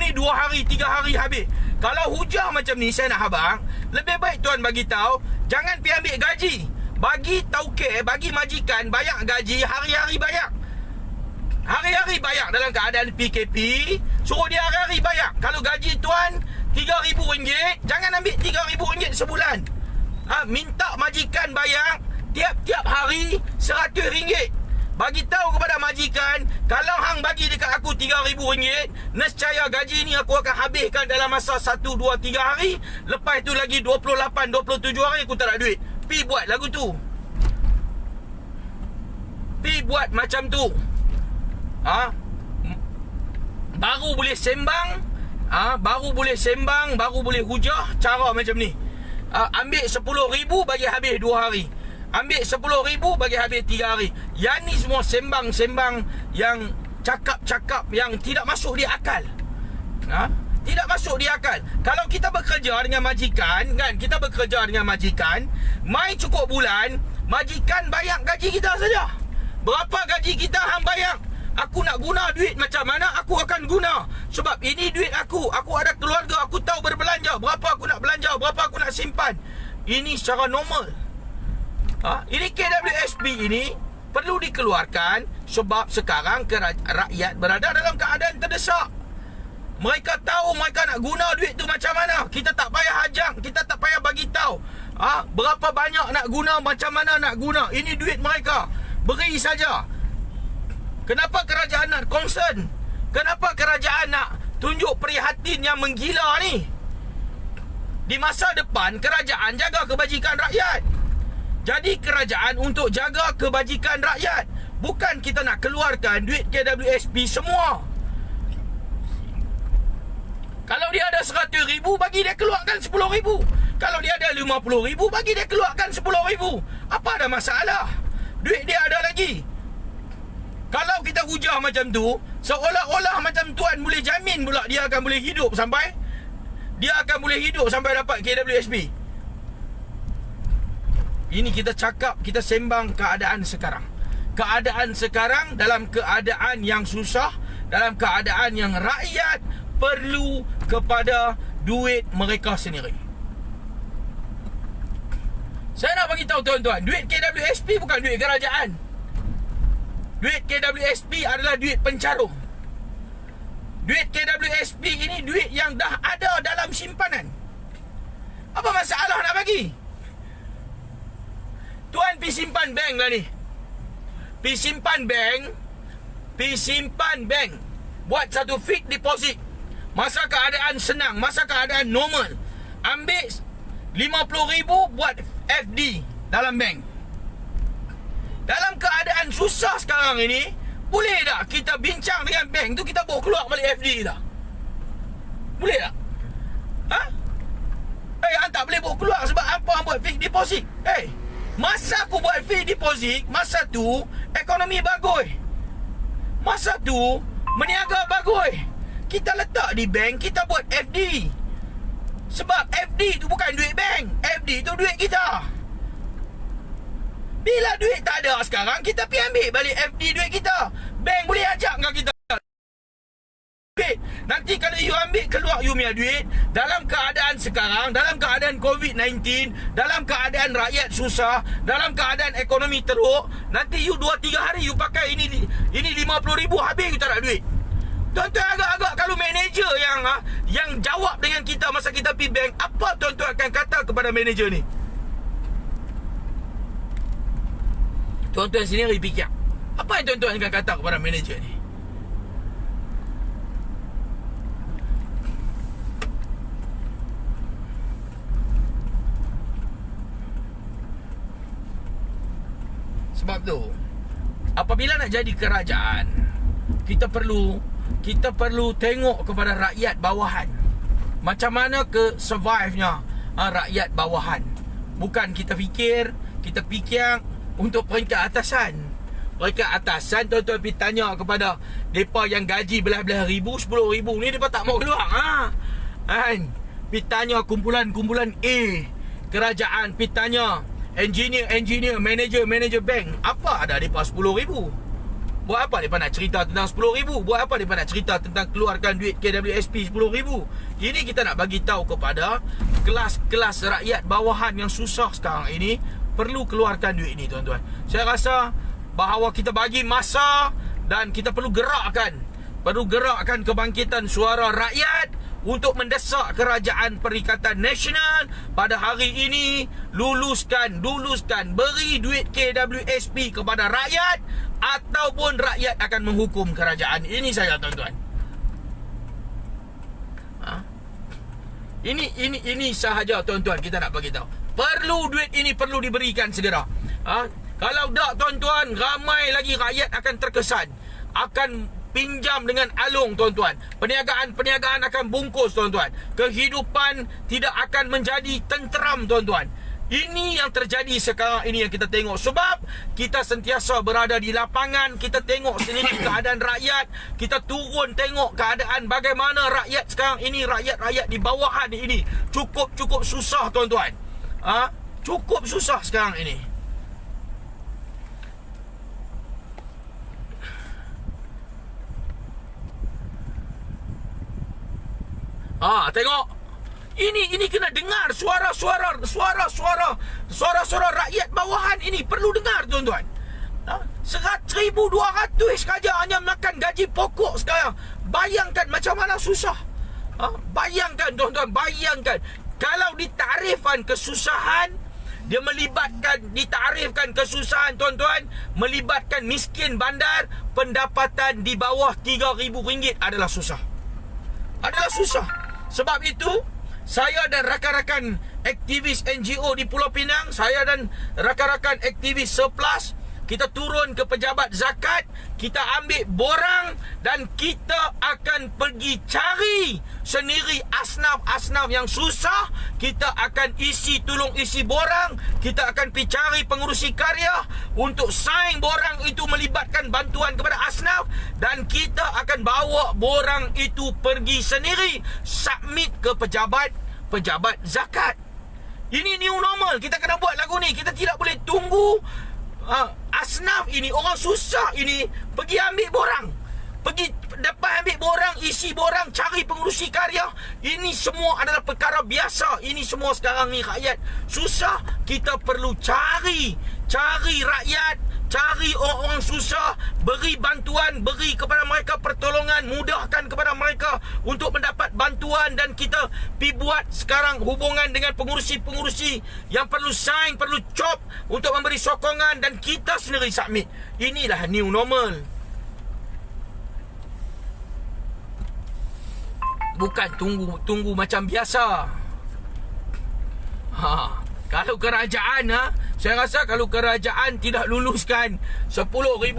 ni 2 hari 3 hari habis. Kalau hujah macam ni, saya nak abang, lebih baik tuan bagi tahu, jangan pergi ambil gaji. Bagi tauke, bagi majikan bayar gaji, hari-hari bayar. Hari-hari bayar dalam keadaan PKP, suruh dia hari-hari bayar. Kalau gaji tuan RM3,000, jangan ambil RM3,000 sebulan. Minta majikan bayar tiap-tiap hari RM100. Bagi tahu kepada majikan, kalau hang bagi dekat aku RM3,000, nescaya gaji ni aku akan habiskan dalam masa 1, 2, 3 hari. Lepas tu lagi 28, 27 hari aku tak ada duit. Pi buat lagu tu. Pi buat macam tu. Baru boleh sembang, baru boleh hujah cara macam ni. Ambil 10,000 bagi habis 2 hari. Ambil 10,000 bagi habis 3 hari. Yang ni semua sembang-sembang yang cakap-cakap yang tidak masuk di akal. Tidak masuk di akal. Kalau kita bekerja dengan majikan, kan, mai cukup bulan, majikan bayar gaji kita saja. Berapa gaji kita hang bayar? Aku nak guna duit macam mana, aku akan guna. Sebab ini duit aku. Aku ada keluarga, aku tahu berbelanja. Berapa aku nak belanja, berapa aku nak simpan. Ini secara normal. Ini KWSP ini perlu dikeluarkan sebab sekarang rakyat berada dalam keadaan terdesak. Mereka tahu mereka nak guna duit tu macam mana. Kita tak payah ajak, kita tak payah bagi tahu berapa banyak nak guna, macam mana nak guna. Ini duit mereka. Beri saja. Kenapa kerajaan nak concern? Kenapa kerajaan nak tunjuk prihatin yang menggila ni? Di masa depan, kerajaan jaga kebajikan rakyat. Jadi kerajaan untuk jaga kebajikan rakyat. Bukan kita nak keluarkan duit KWSP semua. Kalau dia ada 100,000, bagi dia keluarkan 10,000. Kalau dia ada 50,000, bagi dia keluarkan 10,000. Apa ada masalah? Duit dia ada lagi. Kalau kita hujah macam tu, seolah-olah macam tuan boleh jamin pula dia akan boleh hidup sampai dapat KWSP. Ini kita cakap, kita sembang keadaan sekarang. Keadaan sekarang dalam keadaan yang susah, dalam keadaan yang rakyat perlu kepada duit mereka sendiri. Saya nak bagi tahu tuan-tuan, duit KWSP bukan duit kerajaan. Duit KWSP adalah duit pencarum. Duit KWSP ini duit yang dah ada dalam simpanan. Apa masalah nak bagi? Tuan pergi simpan bank lah ni. Pergi simpan bank. Buat satu fixed deposit. Masa keadaan senang, masa keadaan normal, ambil 50,000 buat FD dalam bank. Dalam keadaan susah sekarang ini, boleh tak kita bincang dengan bank tu, kita bawa keluar balik FD kita? Boleh tak? Hang tak boleh bawa keluar sebab apa hang buat fixed deposit? Masa aku buat fixed deposit, masa tu ekonomi bagus. Masa tu meniaga bagus. Kita letak di bank, kita buat FD. Sebab FD tu bukan duit bank, FD tu duit kita. Bila duit tak ada sekarang, kita pergi ambil balik FD duit kita. Bank boleh ajak dengan kita duit. Nanti kalau you ambil keluar you punya duit, dalam keadaan sekarang, dalam keadaan COVID-19, dalam keadaan rakyat susah, dalam keadaan ekonomi teruk, nanti you 2-3 hari you pakai ini 50,000 habis you tak ada duit. Tuan-tuan, agak-agak kalau manager yang jawab dengan kita masa kita pergi bank, apa tuan-tuan akan kata kepada manager ni? Tuan-tuan sendiri fikir, apa yang tuan-tuan akan kata kepada manager ni? Sebab tu apabila nak jadi kerajaan, kita perlu tengok kepada rakyat bawahan. Macam mana ke survive-nya rakyat bawahan. Bukan kita fikir untuk peringkat atasan. Peringkat atasan, tuan-tuan pergi tanya kepada mereka yang gaji belah-belah ribu, 10,000 ni, mereka tak mau keluar. Kan? Pergi tanya kumpulan A kerajaan, pergi tanya engineer, manager bank, apa ada mereka 10,000? Buat apa mereka nak cerita tentang 10,000? Buat apa mereka nak cerita tentang keluarkan duit KWSP 10,000? Ini kita nak bagi tahu kepada kelas-kelas rakyat bawahan yang susah sekarang ini, perlu keluarkan duit ni, tuan-tuan. Saya rasa bahawa kita bagi masa dan kita perlu gerakkan kebangkitan suara rakyat untuk mendesak kerajaan Perikatan Nasional pada hari ini luluskan, beri duit KWSP kepada rakyat ataupun rakyat akan menghukum kerajaan. Ini saja, tuan-tuan. Ini sahaja, tuan-tuan, kita nak bagi tahu. Perlu duit ini perlu diberikan segera. Kalau tak, tuan-tuan, ramai lagi rakyat akan terkesan, akan pinjam dengan alung, tuan-tuan. Perniagaan akan bungkus, tuan-tuan. Kehidupan tidak akan menjadi tenteram, tuan-tuan. Ini yang terjadi sekarang ini yang kita tengok. Sebab kita sentiasa berada di lapangan, kita tengok sendiri keadaan rakyat, kita turun tengok keadaan bagaimana rakyat sekarang ini, rakyat di bawahan ini cukup susah, tuan-tuan. Cukup susah sekarang ini. Tengok. Ini kena dengar suara-suara rakyat bawahan ini perlu dengar, tuan-tuan. 1,200 saja hanya makan gaji pokok sekarang. Bayangkan macam mana susah. Bayangkan, tuan-tuan, bayangkan. Kalau ditarifkan kesusahan, ditarifkan kesusahan, tuan-tuan, melibatkan miskin bandar, pendapatan di bawah RM3,000 adalah susah. Sebab itu, saya dan rakan-rakan aktivis NGO di Pulau Pinang, saya dan rakan-rakan aktivis surplus, kita turun ke pejabat zakat, kita ambil borang dan kita akan pergi cari sendiri asnaf-asnaf yang susah. Kita akan tolong isi borang, kita akan pergi cari pengurusi karya untuk sign borang itu melibatkan bantuan kepada asnaf, dan kita akan bawa borang itu pergi sendiri submit ke pejabat zakat. Ini new normal. Kita kena buat lagu ni. Kita tidak boleh tunggu asnaf ini, orang susah ini pergi ambil borang, pergi dapat ambil borang, isi borang, cari pengurusi karya. Ini semua adalah perkara biasa. Ini semua sekarang ni rakyat susah. Kita perlu cari rakyat, cari orang-orang susah, beri bantuan, beri kepada mereka pertolongan, mudahkan kepada mereka untuk mendapat bantuan. Dan kita pergi buat sekarang hubungan dengan pengurusi-pengurusi yang perlu sign, perlu cop untuk memberi sokongan, dan kita sendiri submit. Inilah new normal. Bukan tunggu macam biasa. Kalau kerajaan, saya rasa kalau kerajaan tidak luluskan RM10,000,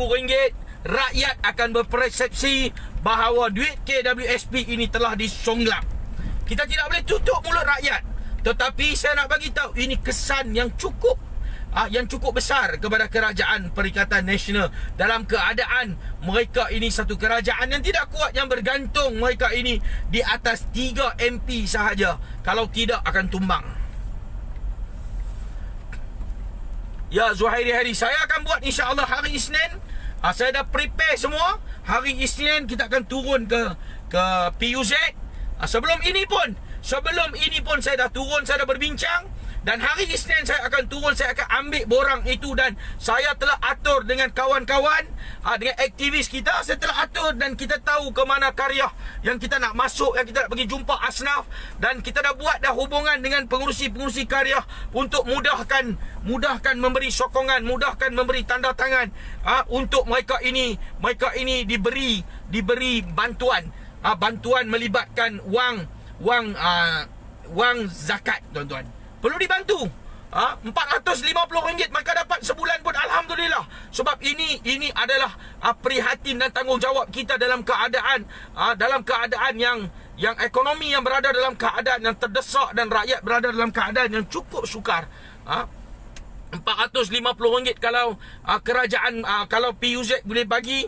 rakyat akan berpersepsi bahawa duit KWSP ini telah disonglap. Kita tidak boleh tutup mulut rakyat. Tetapi saya nak bagi tahu, ini kesan yang cukup besar kepada kerajaan Perikatan Nasional dalam keadaan mereka ini satu kerajaan yang tidak kuat, yang bergantung mereka ini di atas 3 MP sahaja. Kalau tidak akan tumbang. Ya, Zuhairi Hari, saya akan buat insya-Allah hari Isnin. Saya dah prepare semua. Hari Isnin kita akan turun ke PUZ. Sebelum ini pun saya dah turun, saya dah berbincang. Dan hari Isnin saya akan turun, saya akan ambil borang itu, dan saya telah atur dengan kawan-kawan, dengan aktivis kita, saya telah atur, dan kita tahu ke mana karya yang kita nak masuk, yang kita nak pergi jumpa asnaf, dan kita dah buat hubungan dengan pengurusi-pengurusi karya untuk mudahkan memberi sokongan, mudahkan memberi tanda tangan untuk mereka ini diberi bantuan, bantuan melibatkan wang zakat, tuan-tuan. Perlu dibantu. RM450 mereka dapat sebulan pun, alhamdulillah. Sebab ini adalah prihatin dan tanggungjawab kita dalam keadaan yang ekonomi yang berada dalam keadaan yang terdesak dan rakyat berada dalam keadaan yang cukup sukar. RM450 kalau kerajaan, kalau PUZ boleh bagi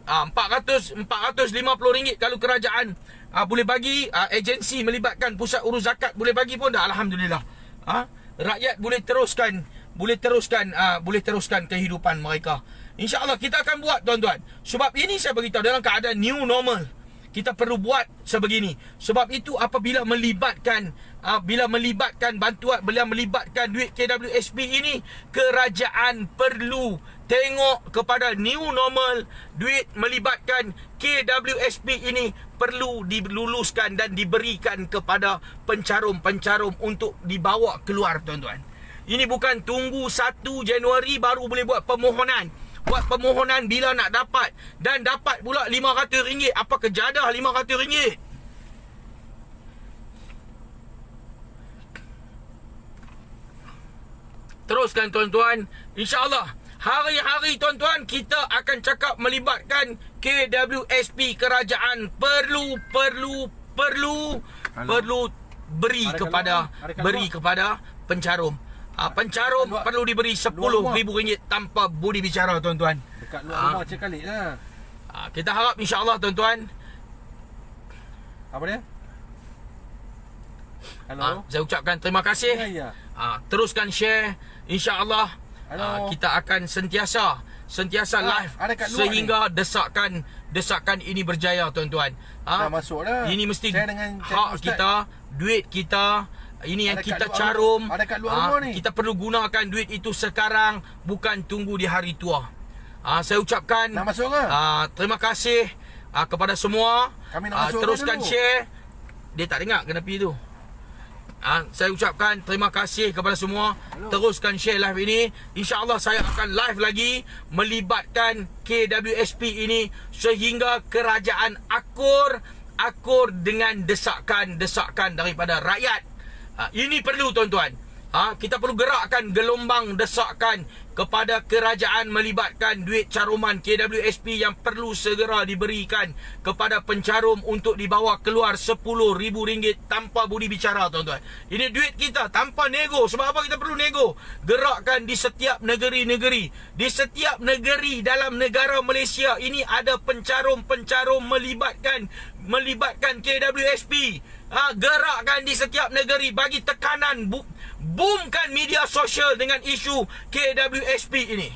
RM450 kalau kerajaan boleh bagi, agensi melibatkan pusat urus zakat boleh bagi pun dah alhamdulillah. Rakyat boleh teruskan kehidupan mereka. InsyaAllah kita akan buat, tuan-tuan. Sebab ini saya beritahu, dalam keadaan new normal kita perlu buat sebegini. Sebab itu apabila melibatkan bantuan, bila melibatkan duit KWSP ini, kerajaan perlu tengok kepada new normal. Duit melibatkan KWSP ini perlu diluluskan dan diberikan kepada pencarum-pencarum untuk dibawa keluar, tuan-tuan. Ini bukan tunggu 1 Januari baru boleh buat permohonan. Buat permohonan bila nak dapat, dan dapat pula RM500. Apa kejadah RM500? Teruskan, tuan-tuan. InsyaAllah hari-hari, tuan-tuan, kita akan cakap melibatkan KWSP. Kerajaan perlu beri kepada pencarum. Pencarum perlu diberi RM10,000 tanpa budi bicara, tuan-tuan. Dekat luar rumah cekalik lah. Kita harap insyaAllah, tuan-tuan. Apa dia? Hello. Saya ucapkan terima kasih. Ya. Teruskan share. InsyaAllah kita akan sentiasa live sehingga desakan ini berjaya, tuan-tuan. Dah masuk dah. Ini mesti dengan hak kita, duit kita. Ini yang kita carum. Kita perlu gunakan duit itu sekarang, bukan tunggu di hari tua. Saya ucapkan terima kasih kepada semua. Teruskan share. Dia tak dengar kenapa itu. Saya ucapkan terima kasih kepada semua. Teruskan share live ini. InsyaAllah saya akan live lagi melibatkan KWSP ini sehingga kerajaan akur dengan desakan daripada rakyat. Ini perlu, tuan-tuan. Kita perlu gerakkan gelombang desakan kepada kerajaan melibatkan duit caruman KWSP yang perlu segera diberikan kepada pencarum untuk dibawa keluar RM10,000 tanpa budi bicara, tuan-tuan. Ini duit kita tanpa nego. Sebab apa kita perlu nego? Gerakkan di setiap negeri-negeri. Di setiap negeri dalam negara Malaysia ini ada pencarum-pencarum melibatkan KWSP. Gerakkan di setiap negeri, bagi tekanan, boomkan media sosial dengan isu KWSP ini.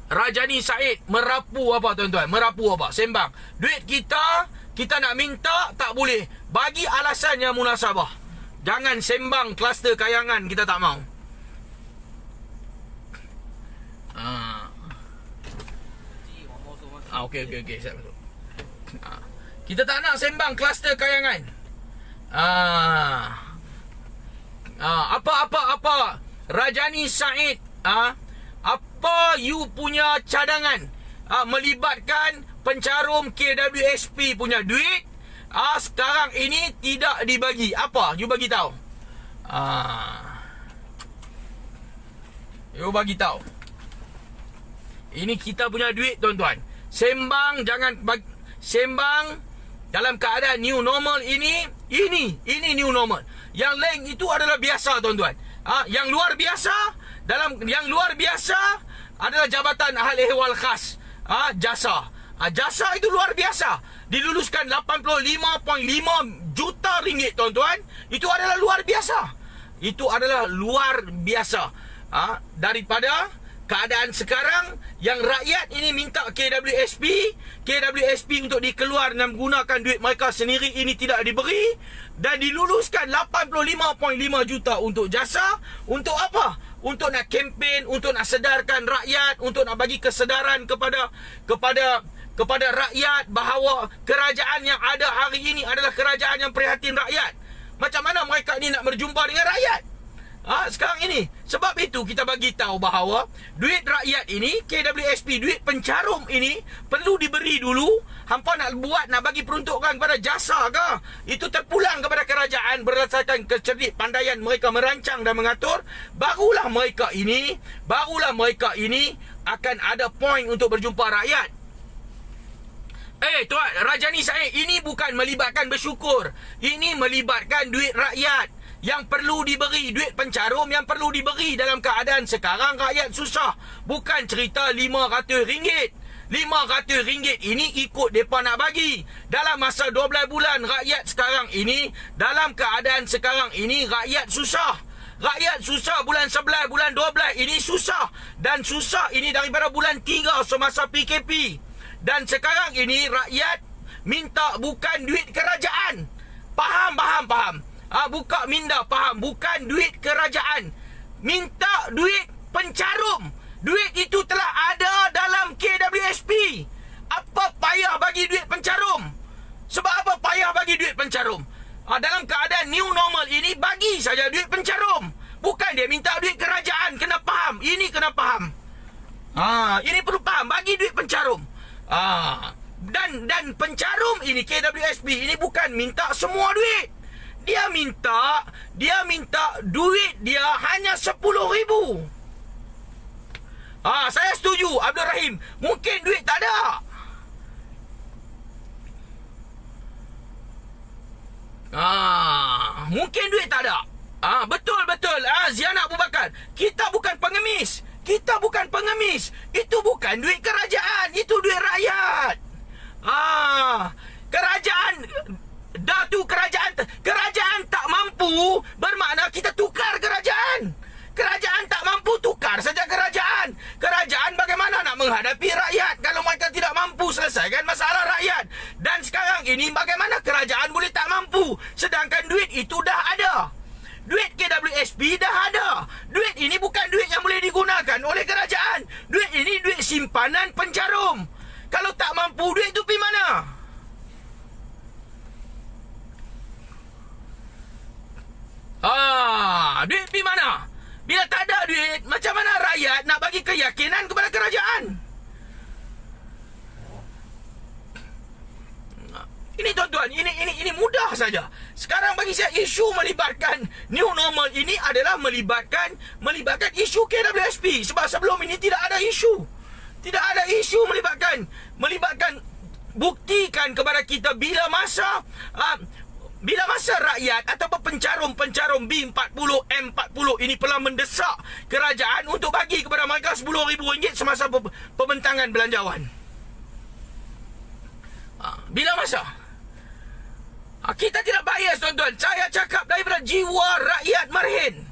Rajani Said merapu apa, tuan-tuan? Merapu apa? Sembang. Duit kita nak minta tak boleh. Bagi alasan yang munasabah. Jangan sembang kluster kayangan, kita tak mau. Okey. Saya betul. Kita tak nak sembang kluster kayangan. Apa Rajani Said, apa you punya cadangan melibatkan pencarum KWSP punya duit sekarang ini tidak dibagi? Apa you bagi tahu? You bagi tahu. Ini kita punya duit, tuan-tuan. Sembang jangan sembang dalam keadaan new normal ini new normal. Yang lain itu adalah biasa, tuan-tuan. Yang luar biasa adalah Jabatan Ahli Ehwal Khas, jasa. Jasa itu luar biasa. Diluluskan RM85.5 juta, tuan-tuan. Itu adalah luar biasa. Daripada keadaan sekarang yang rakyat ini minta KWSP untuk dikeluar dan menggunakan duit mereka sendiri ini tidak diberi, dan diluluskan RM85.5 juta untuk jasa. Untuk apa? Untuk nak kempen, untuk nak sedarkan rakyat, untuk nak bagi kesedaran kepada rakyat bahawa kerajaan yang ada hari ini adalah kerajaan yang prihatin rakyat. Macam mana mereka ni nak berjumpa dengan rakyat? Sekarang ini. Sebab itu kita bagi tahu bahawa duit rakyat ini, KWSP, duit pencarum ini perlu diberi dulu. Hampa nak buat, nak bagi peruntukan kepada jasa ke? Itu terpulang kepada kerajaan berdasarkan kecerdik pandaian mereka merancang dan mengatur. Barulah mereka ini akan ada point untuk berjumpa rakyat. Tuan Rajani Said, ini bukan melibatkan bersyukur. Ini melibatkan duit rakyat yang perlu diberi, duit pencarum yang perlu diberi dalam keadaan sekarang rakyat susah. Bukan cerita RM500. RM500 ini ikut mereka nak bagi. Dalam masa 12 bulan rakyat sekarang ini, dalam keadaan sekarang ini rakyat susah. Rakyat susah bulan 11, bulan 12 ini susah. Dan susah ini daripada bulan 3 semasa PKP. Dan sekarang ini rakyat minta bukan duit kerajaan. Faham. Buka minda, faham. Bukan duit kerajaan. Minta duit pencarum. Duit itu telah ada dalam KWSP. Apa payah bagi duit pencarum? Sebab apa payah bagi duit pencarum? Dalam keadaan new normal ini, bagi saja duit pencarum. Bukan dia minta duit kerajaan. Kena faham. Ini kena faham. Ini perlu faham. Bagi duit pencarum. Dan pencarum ini, KWSP ini bukan minta semua duit. Dia minta duit dia hanya RM10,000. Saya setuju Abdul Rahim. Mungkin duit tak ada. Mungkin duit tak ada. Betul. Ziana Abu Bakar, kita bukan pengemis. Itu bukan duit kerajaan. Itu duit rakyat. Kerajaan tak mampu, bermakna kita tukar kerajaan. Kerajaan tak mampu, tukar saja kerajaan. Kerajaan bagaimana nak menghadapi rakyat kalau mereka tidak mampu selesaikan masalah rakyat? Dan sekarang ini bagaimana kerajaan boleh tak mampu, sedangkan duit itu dah ada. Duit KWSP dah ada. Duit ini bukan duit yang boleh digunakan oleh kerajaan. Duit ini duit simpanan pencarum. Kalau tak mampu, duit itu pergi mana? Duit pergi mana? Bila tak ada duit, macam mana rakyat nak bagi keyakinan kepada kerajaan? Ini tuan-tuan, ini mudah saja. Sekarang bagi saya isu melibatkan new normal ini adalah melibatkan isu KWSP. Sebab sebelum ini tidak ada isu. Tidak ada isu melibatkan buktikan kepada kita bila masa rakyat ataupun pencarum B40, M40 ini telah mendesak kerajaan untuk bagi kepada mereka RM10,000 semasa pembentangan belanjawan. Bila masa? Kita tidak bias, tuan-tuan. Saya cakap daripada jiwa rakyat Marhin.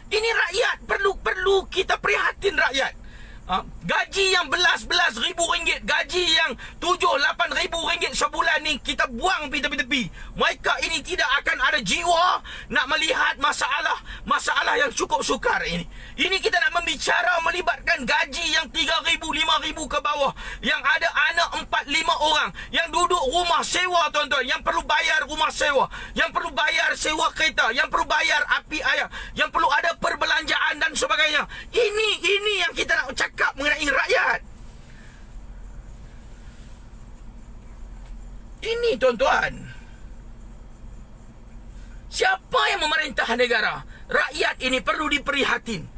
Ini rakyat perlu kita prihatin rakyat. Gaji yang belas-belas ribu ringgit, gaji yang 7-8 ribu ringgit sebulan ni kita buang pergi tepi-tepi. Mereka ini tidak akan ada jiwa nak melihat masalah yang cukup sukar ini. Ini kita nak membicara melibatkan gaji yang 3,000, 5,000 ke bawah, yang ada anak 4-5 orang, yang duduk rumah sewa, tuan-tuan, yang perlu bayar rumah sewa, yang perlu bayar sewa kereta, yang perlu bayar api air, yang perlu ada perbelanjaan dan sebagainya. Ini yang kita nak cakap mengenai rakyat. Ini, tuan-tuan, siapa yang memerintah negara? Rakyat ini perlu diprihatin.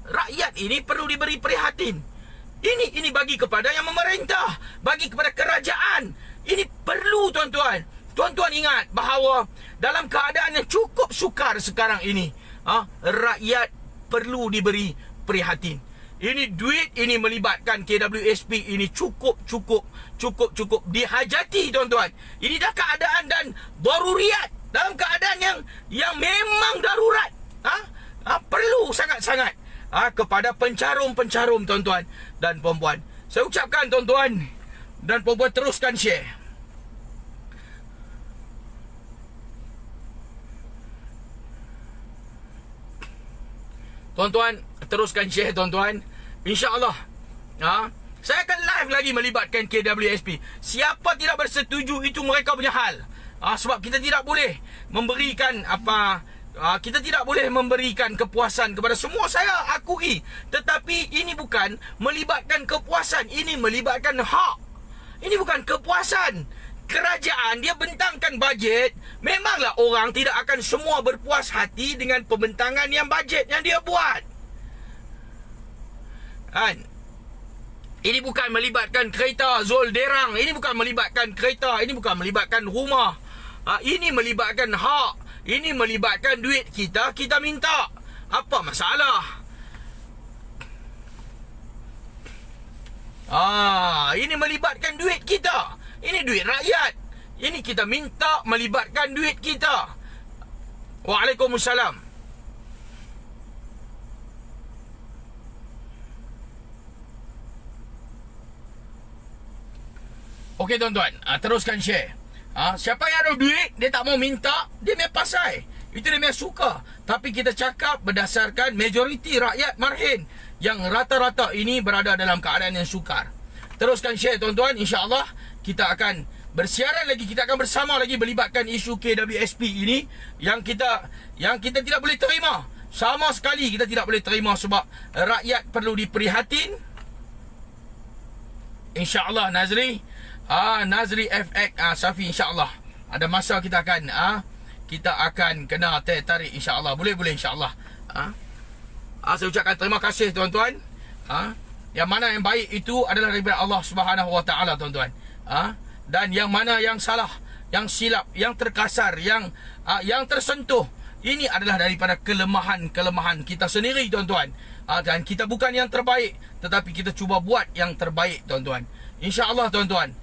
Rakyat ini perlu diberi prihatin. Ini bagi kepada yang memerintah, bagi kepada kerajaan. Ini perlu, tuan-tuan. Tuan-tuan ingat bahawa dalam keadaan yang cukup sukar sekarang ini, rakyat perlu diberi prihatin. Ini duit ini melibatkan KWSP ini cukup dihajati, tuan-tuan. Ini dah keadaan dan daruriyat. Dalam keadaan yang memang darurat. Perlu sangat-sangat kepada pencarum-pencarum, tuan-tuan dan perempuan. Saya ucapkan, tuan-tuan dan perempuan, teruskan share. Tuan-tuan, teruskan share, tuan-tuan. InsyaAllah saya akan live lagi melibatkan KWSP. Siapa tidak bersetuju, itu mereka punya hal. Sebab kita tidak boleh memberikan Kita tidak boleh memberikan kepuasan kepada semua, saya akui. Tetapi ini bukan melibatkan kepuasan, ini melibatkan hak. Ini bukan kepuasan. Kerajaan dia bentangkan bajet. Memanglah orang tidak akan semua berpuas hati dengan pembentangan yang bajet yang dia buat. Kan? Ini bukan melibatkan kereta Zul Derang. Ini bukan melibatkan kereta. Ini bukan melibatkan rumah. Ini melibatkan hak. Ini melibatkan duit kita. Kita minta. Apa masalah? Ini melibatkan duit kita. Ini duit rakyat. Ini kita minta melibatkan duit kita. Waalaikumsalam. Okey tuan-tuan, teruskan share. Siapa yang ada duit, dia tak mau minta, dia punya pasal. Itu dia punya suka. Tapi kita cakap berdasarkan majoriti rakyat Marhin yang rata-rata ini berada dalam keadaan yang sukar. Teruskan share tuan-tuan. InsyaAllah kita akan bersiaran lagi. Kita akan bersama lagi melibatkan isu KWSP ini yang kita tidak boleh terima. Sama sekali kita tidak boleh terima sebab rakyat perlu diprihatin. InsyaAllah Nazri. Nazri FX Safi, insyaAllah ada masa kita akan kena tarik insyaAllah. Boleh insyaAllah. Saya ucapkan terima kasih tuan-tuan. Yang mana yang baik itu adalah daripada Allah Subhanahu Wa Taala tuan-tuan. Dan yang mana yang salah, yang silap, yang terkasar, yang tersentuh, ini adalah daripada kelemahan kita sendiri tuan-tuan. Dan kita bukan yang terbaik, tetapi kita cuba buat yang terbaik tuan-tuan. InsyaAllah tuan-tuan.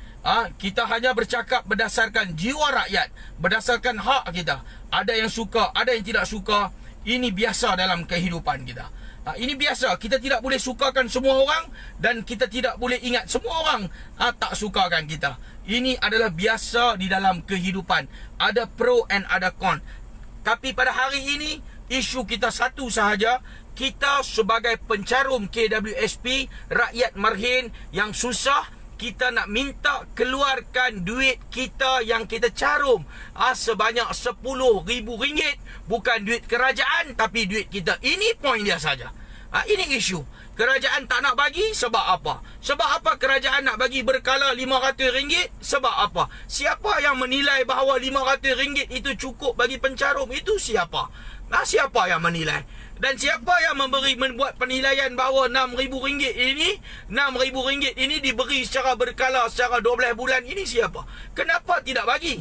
Kita hanya bercakap berdasarkan jiwa rakyat, berdasarkan hak kita. Ada yang suka, ada yang tidak suka. Ini biasa dalam kehidupan kita. Ini biasa. Kita tidak boleh sukakan semua orang, dan kita tidak boleh ingat semua orang tak sukakan kita. Ini adalah biasa di dalam kehidupan. Ada pro and ada con. Tapi pada hari ini, isu kita satu sahaja. Kita sebagai pencarum KWSP, rakyat Marhin yang susah, kita nak minta keluarkan duit kita yang kita carum sebanyak RM10,000. Bukan duit kerajaan, tapi duit kita. Ini poin dia saja. Ini isu. Kerajaan tak nak bagi sebab apa? Sebab apa kerajaan nak bagi berkala RM500? Sebab apa? Siapa yang menilai bahawa RM500 itu cukup bagi pencarum? Itu siapa? Siapa yang menilai? Dan siapa yang membuat penilaian bahawa RM6,000 ini diberi secara berkala secara 12 bulan? Ini siapa? Kenapa tidak bagi?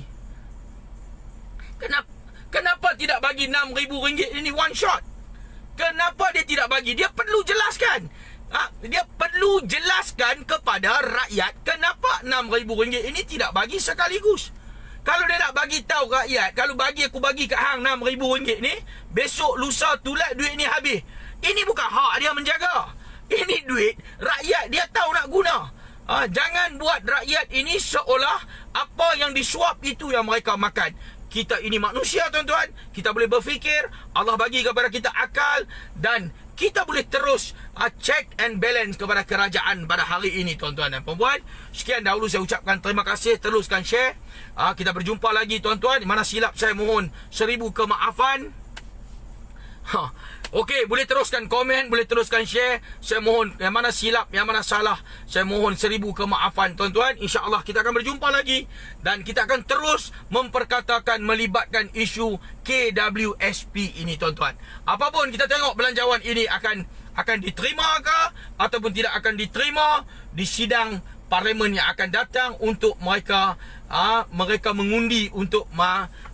Kenapa tidak bagi RM6,000 ini one shot? Kenapa dia tidak bagi? Dia perlu jelaskan. Dia perlu jelaskan kepada rakyat kenapa RM6,000 ini tidak bagi sekaligus. Kalau dia nak bagi tahu rakyat, kalau aku bagi kat hang RM6,000 ni, besok lusa tulat duit ni habis. Ini bukan hak dia menjaga. Ini duit rakyat dia tahu nak guna. Jangan buat rakyat ini seolah apa yang disuap itu yang mereka makan. Kita ini manusia tuan-tuan. Kita boleh berfikir. Allah bagi kepada kita akal. Dan kita boleh terus check and balance kepada kerajaan pada hari ini tuan-tuan dan puan-puan. Sekian dahulu saya ucapkan terima kasih. Teruskan share. Kita berjumpa lagi tuan-tuan. Mana silap saya mohon 1000 kemaafan. Okey, boleh teruskan komen, boleh teruskan share. Saya mohon yang mana silap, yang mana salah, saya mohon 1000 kemaafan tuan-tuan. InsyaAllah kita akan berjumpa lagi. Dan kita akan terus memperkatakan, melibatkan isu KWSP ini tuan-tuan. Apapun kita tengok belanjawan ini akan diterima ke ataupun tidak akan diterima di sidang parlimen yang akan datang untuk mereka mengundi untuk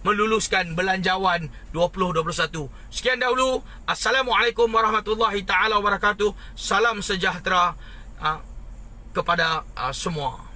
meluluskan belanjawan 2021. Sekian dahulu. Assalamualaikum warahmatullahi taala wabarakatuh. Salam sejahtera kepada semua.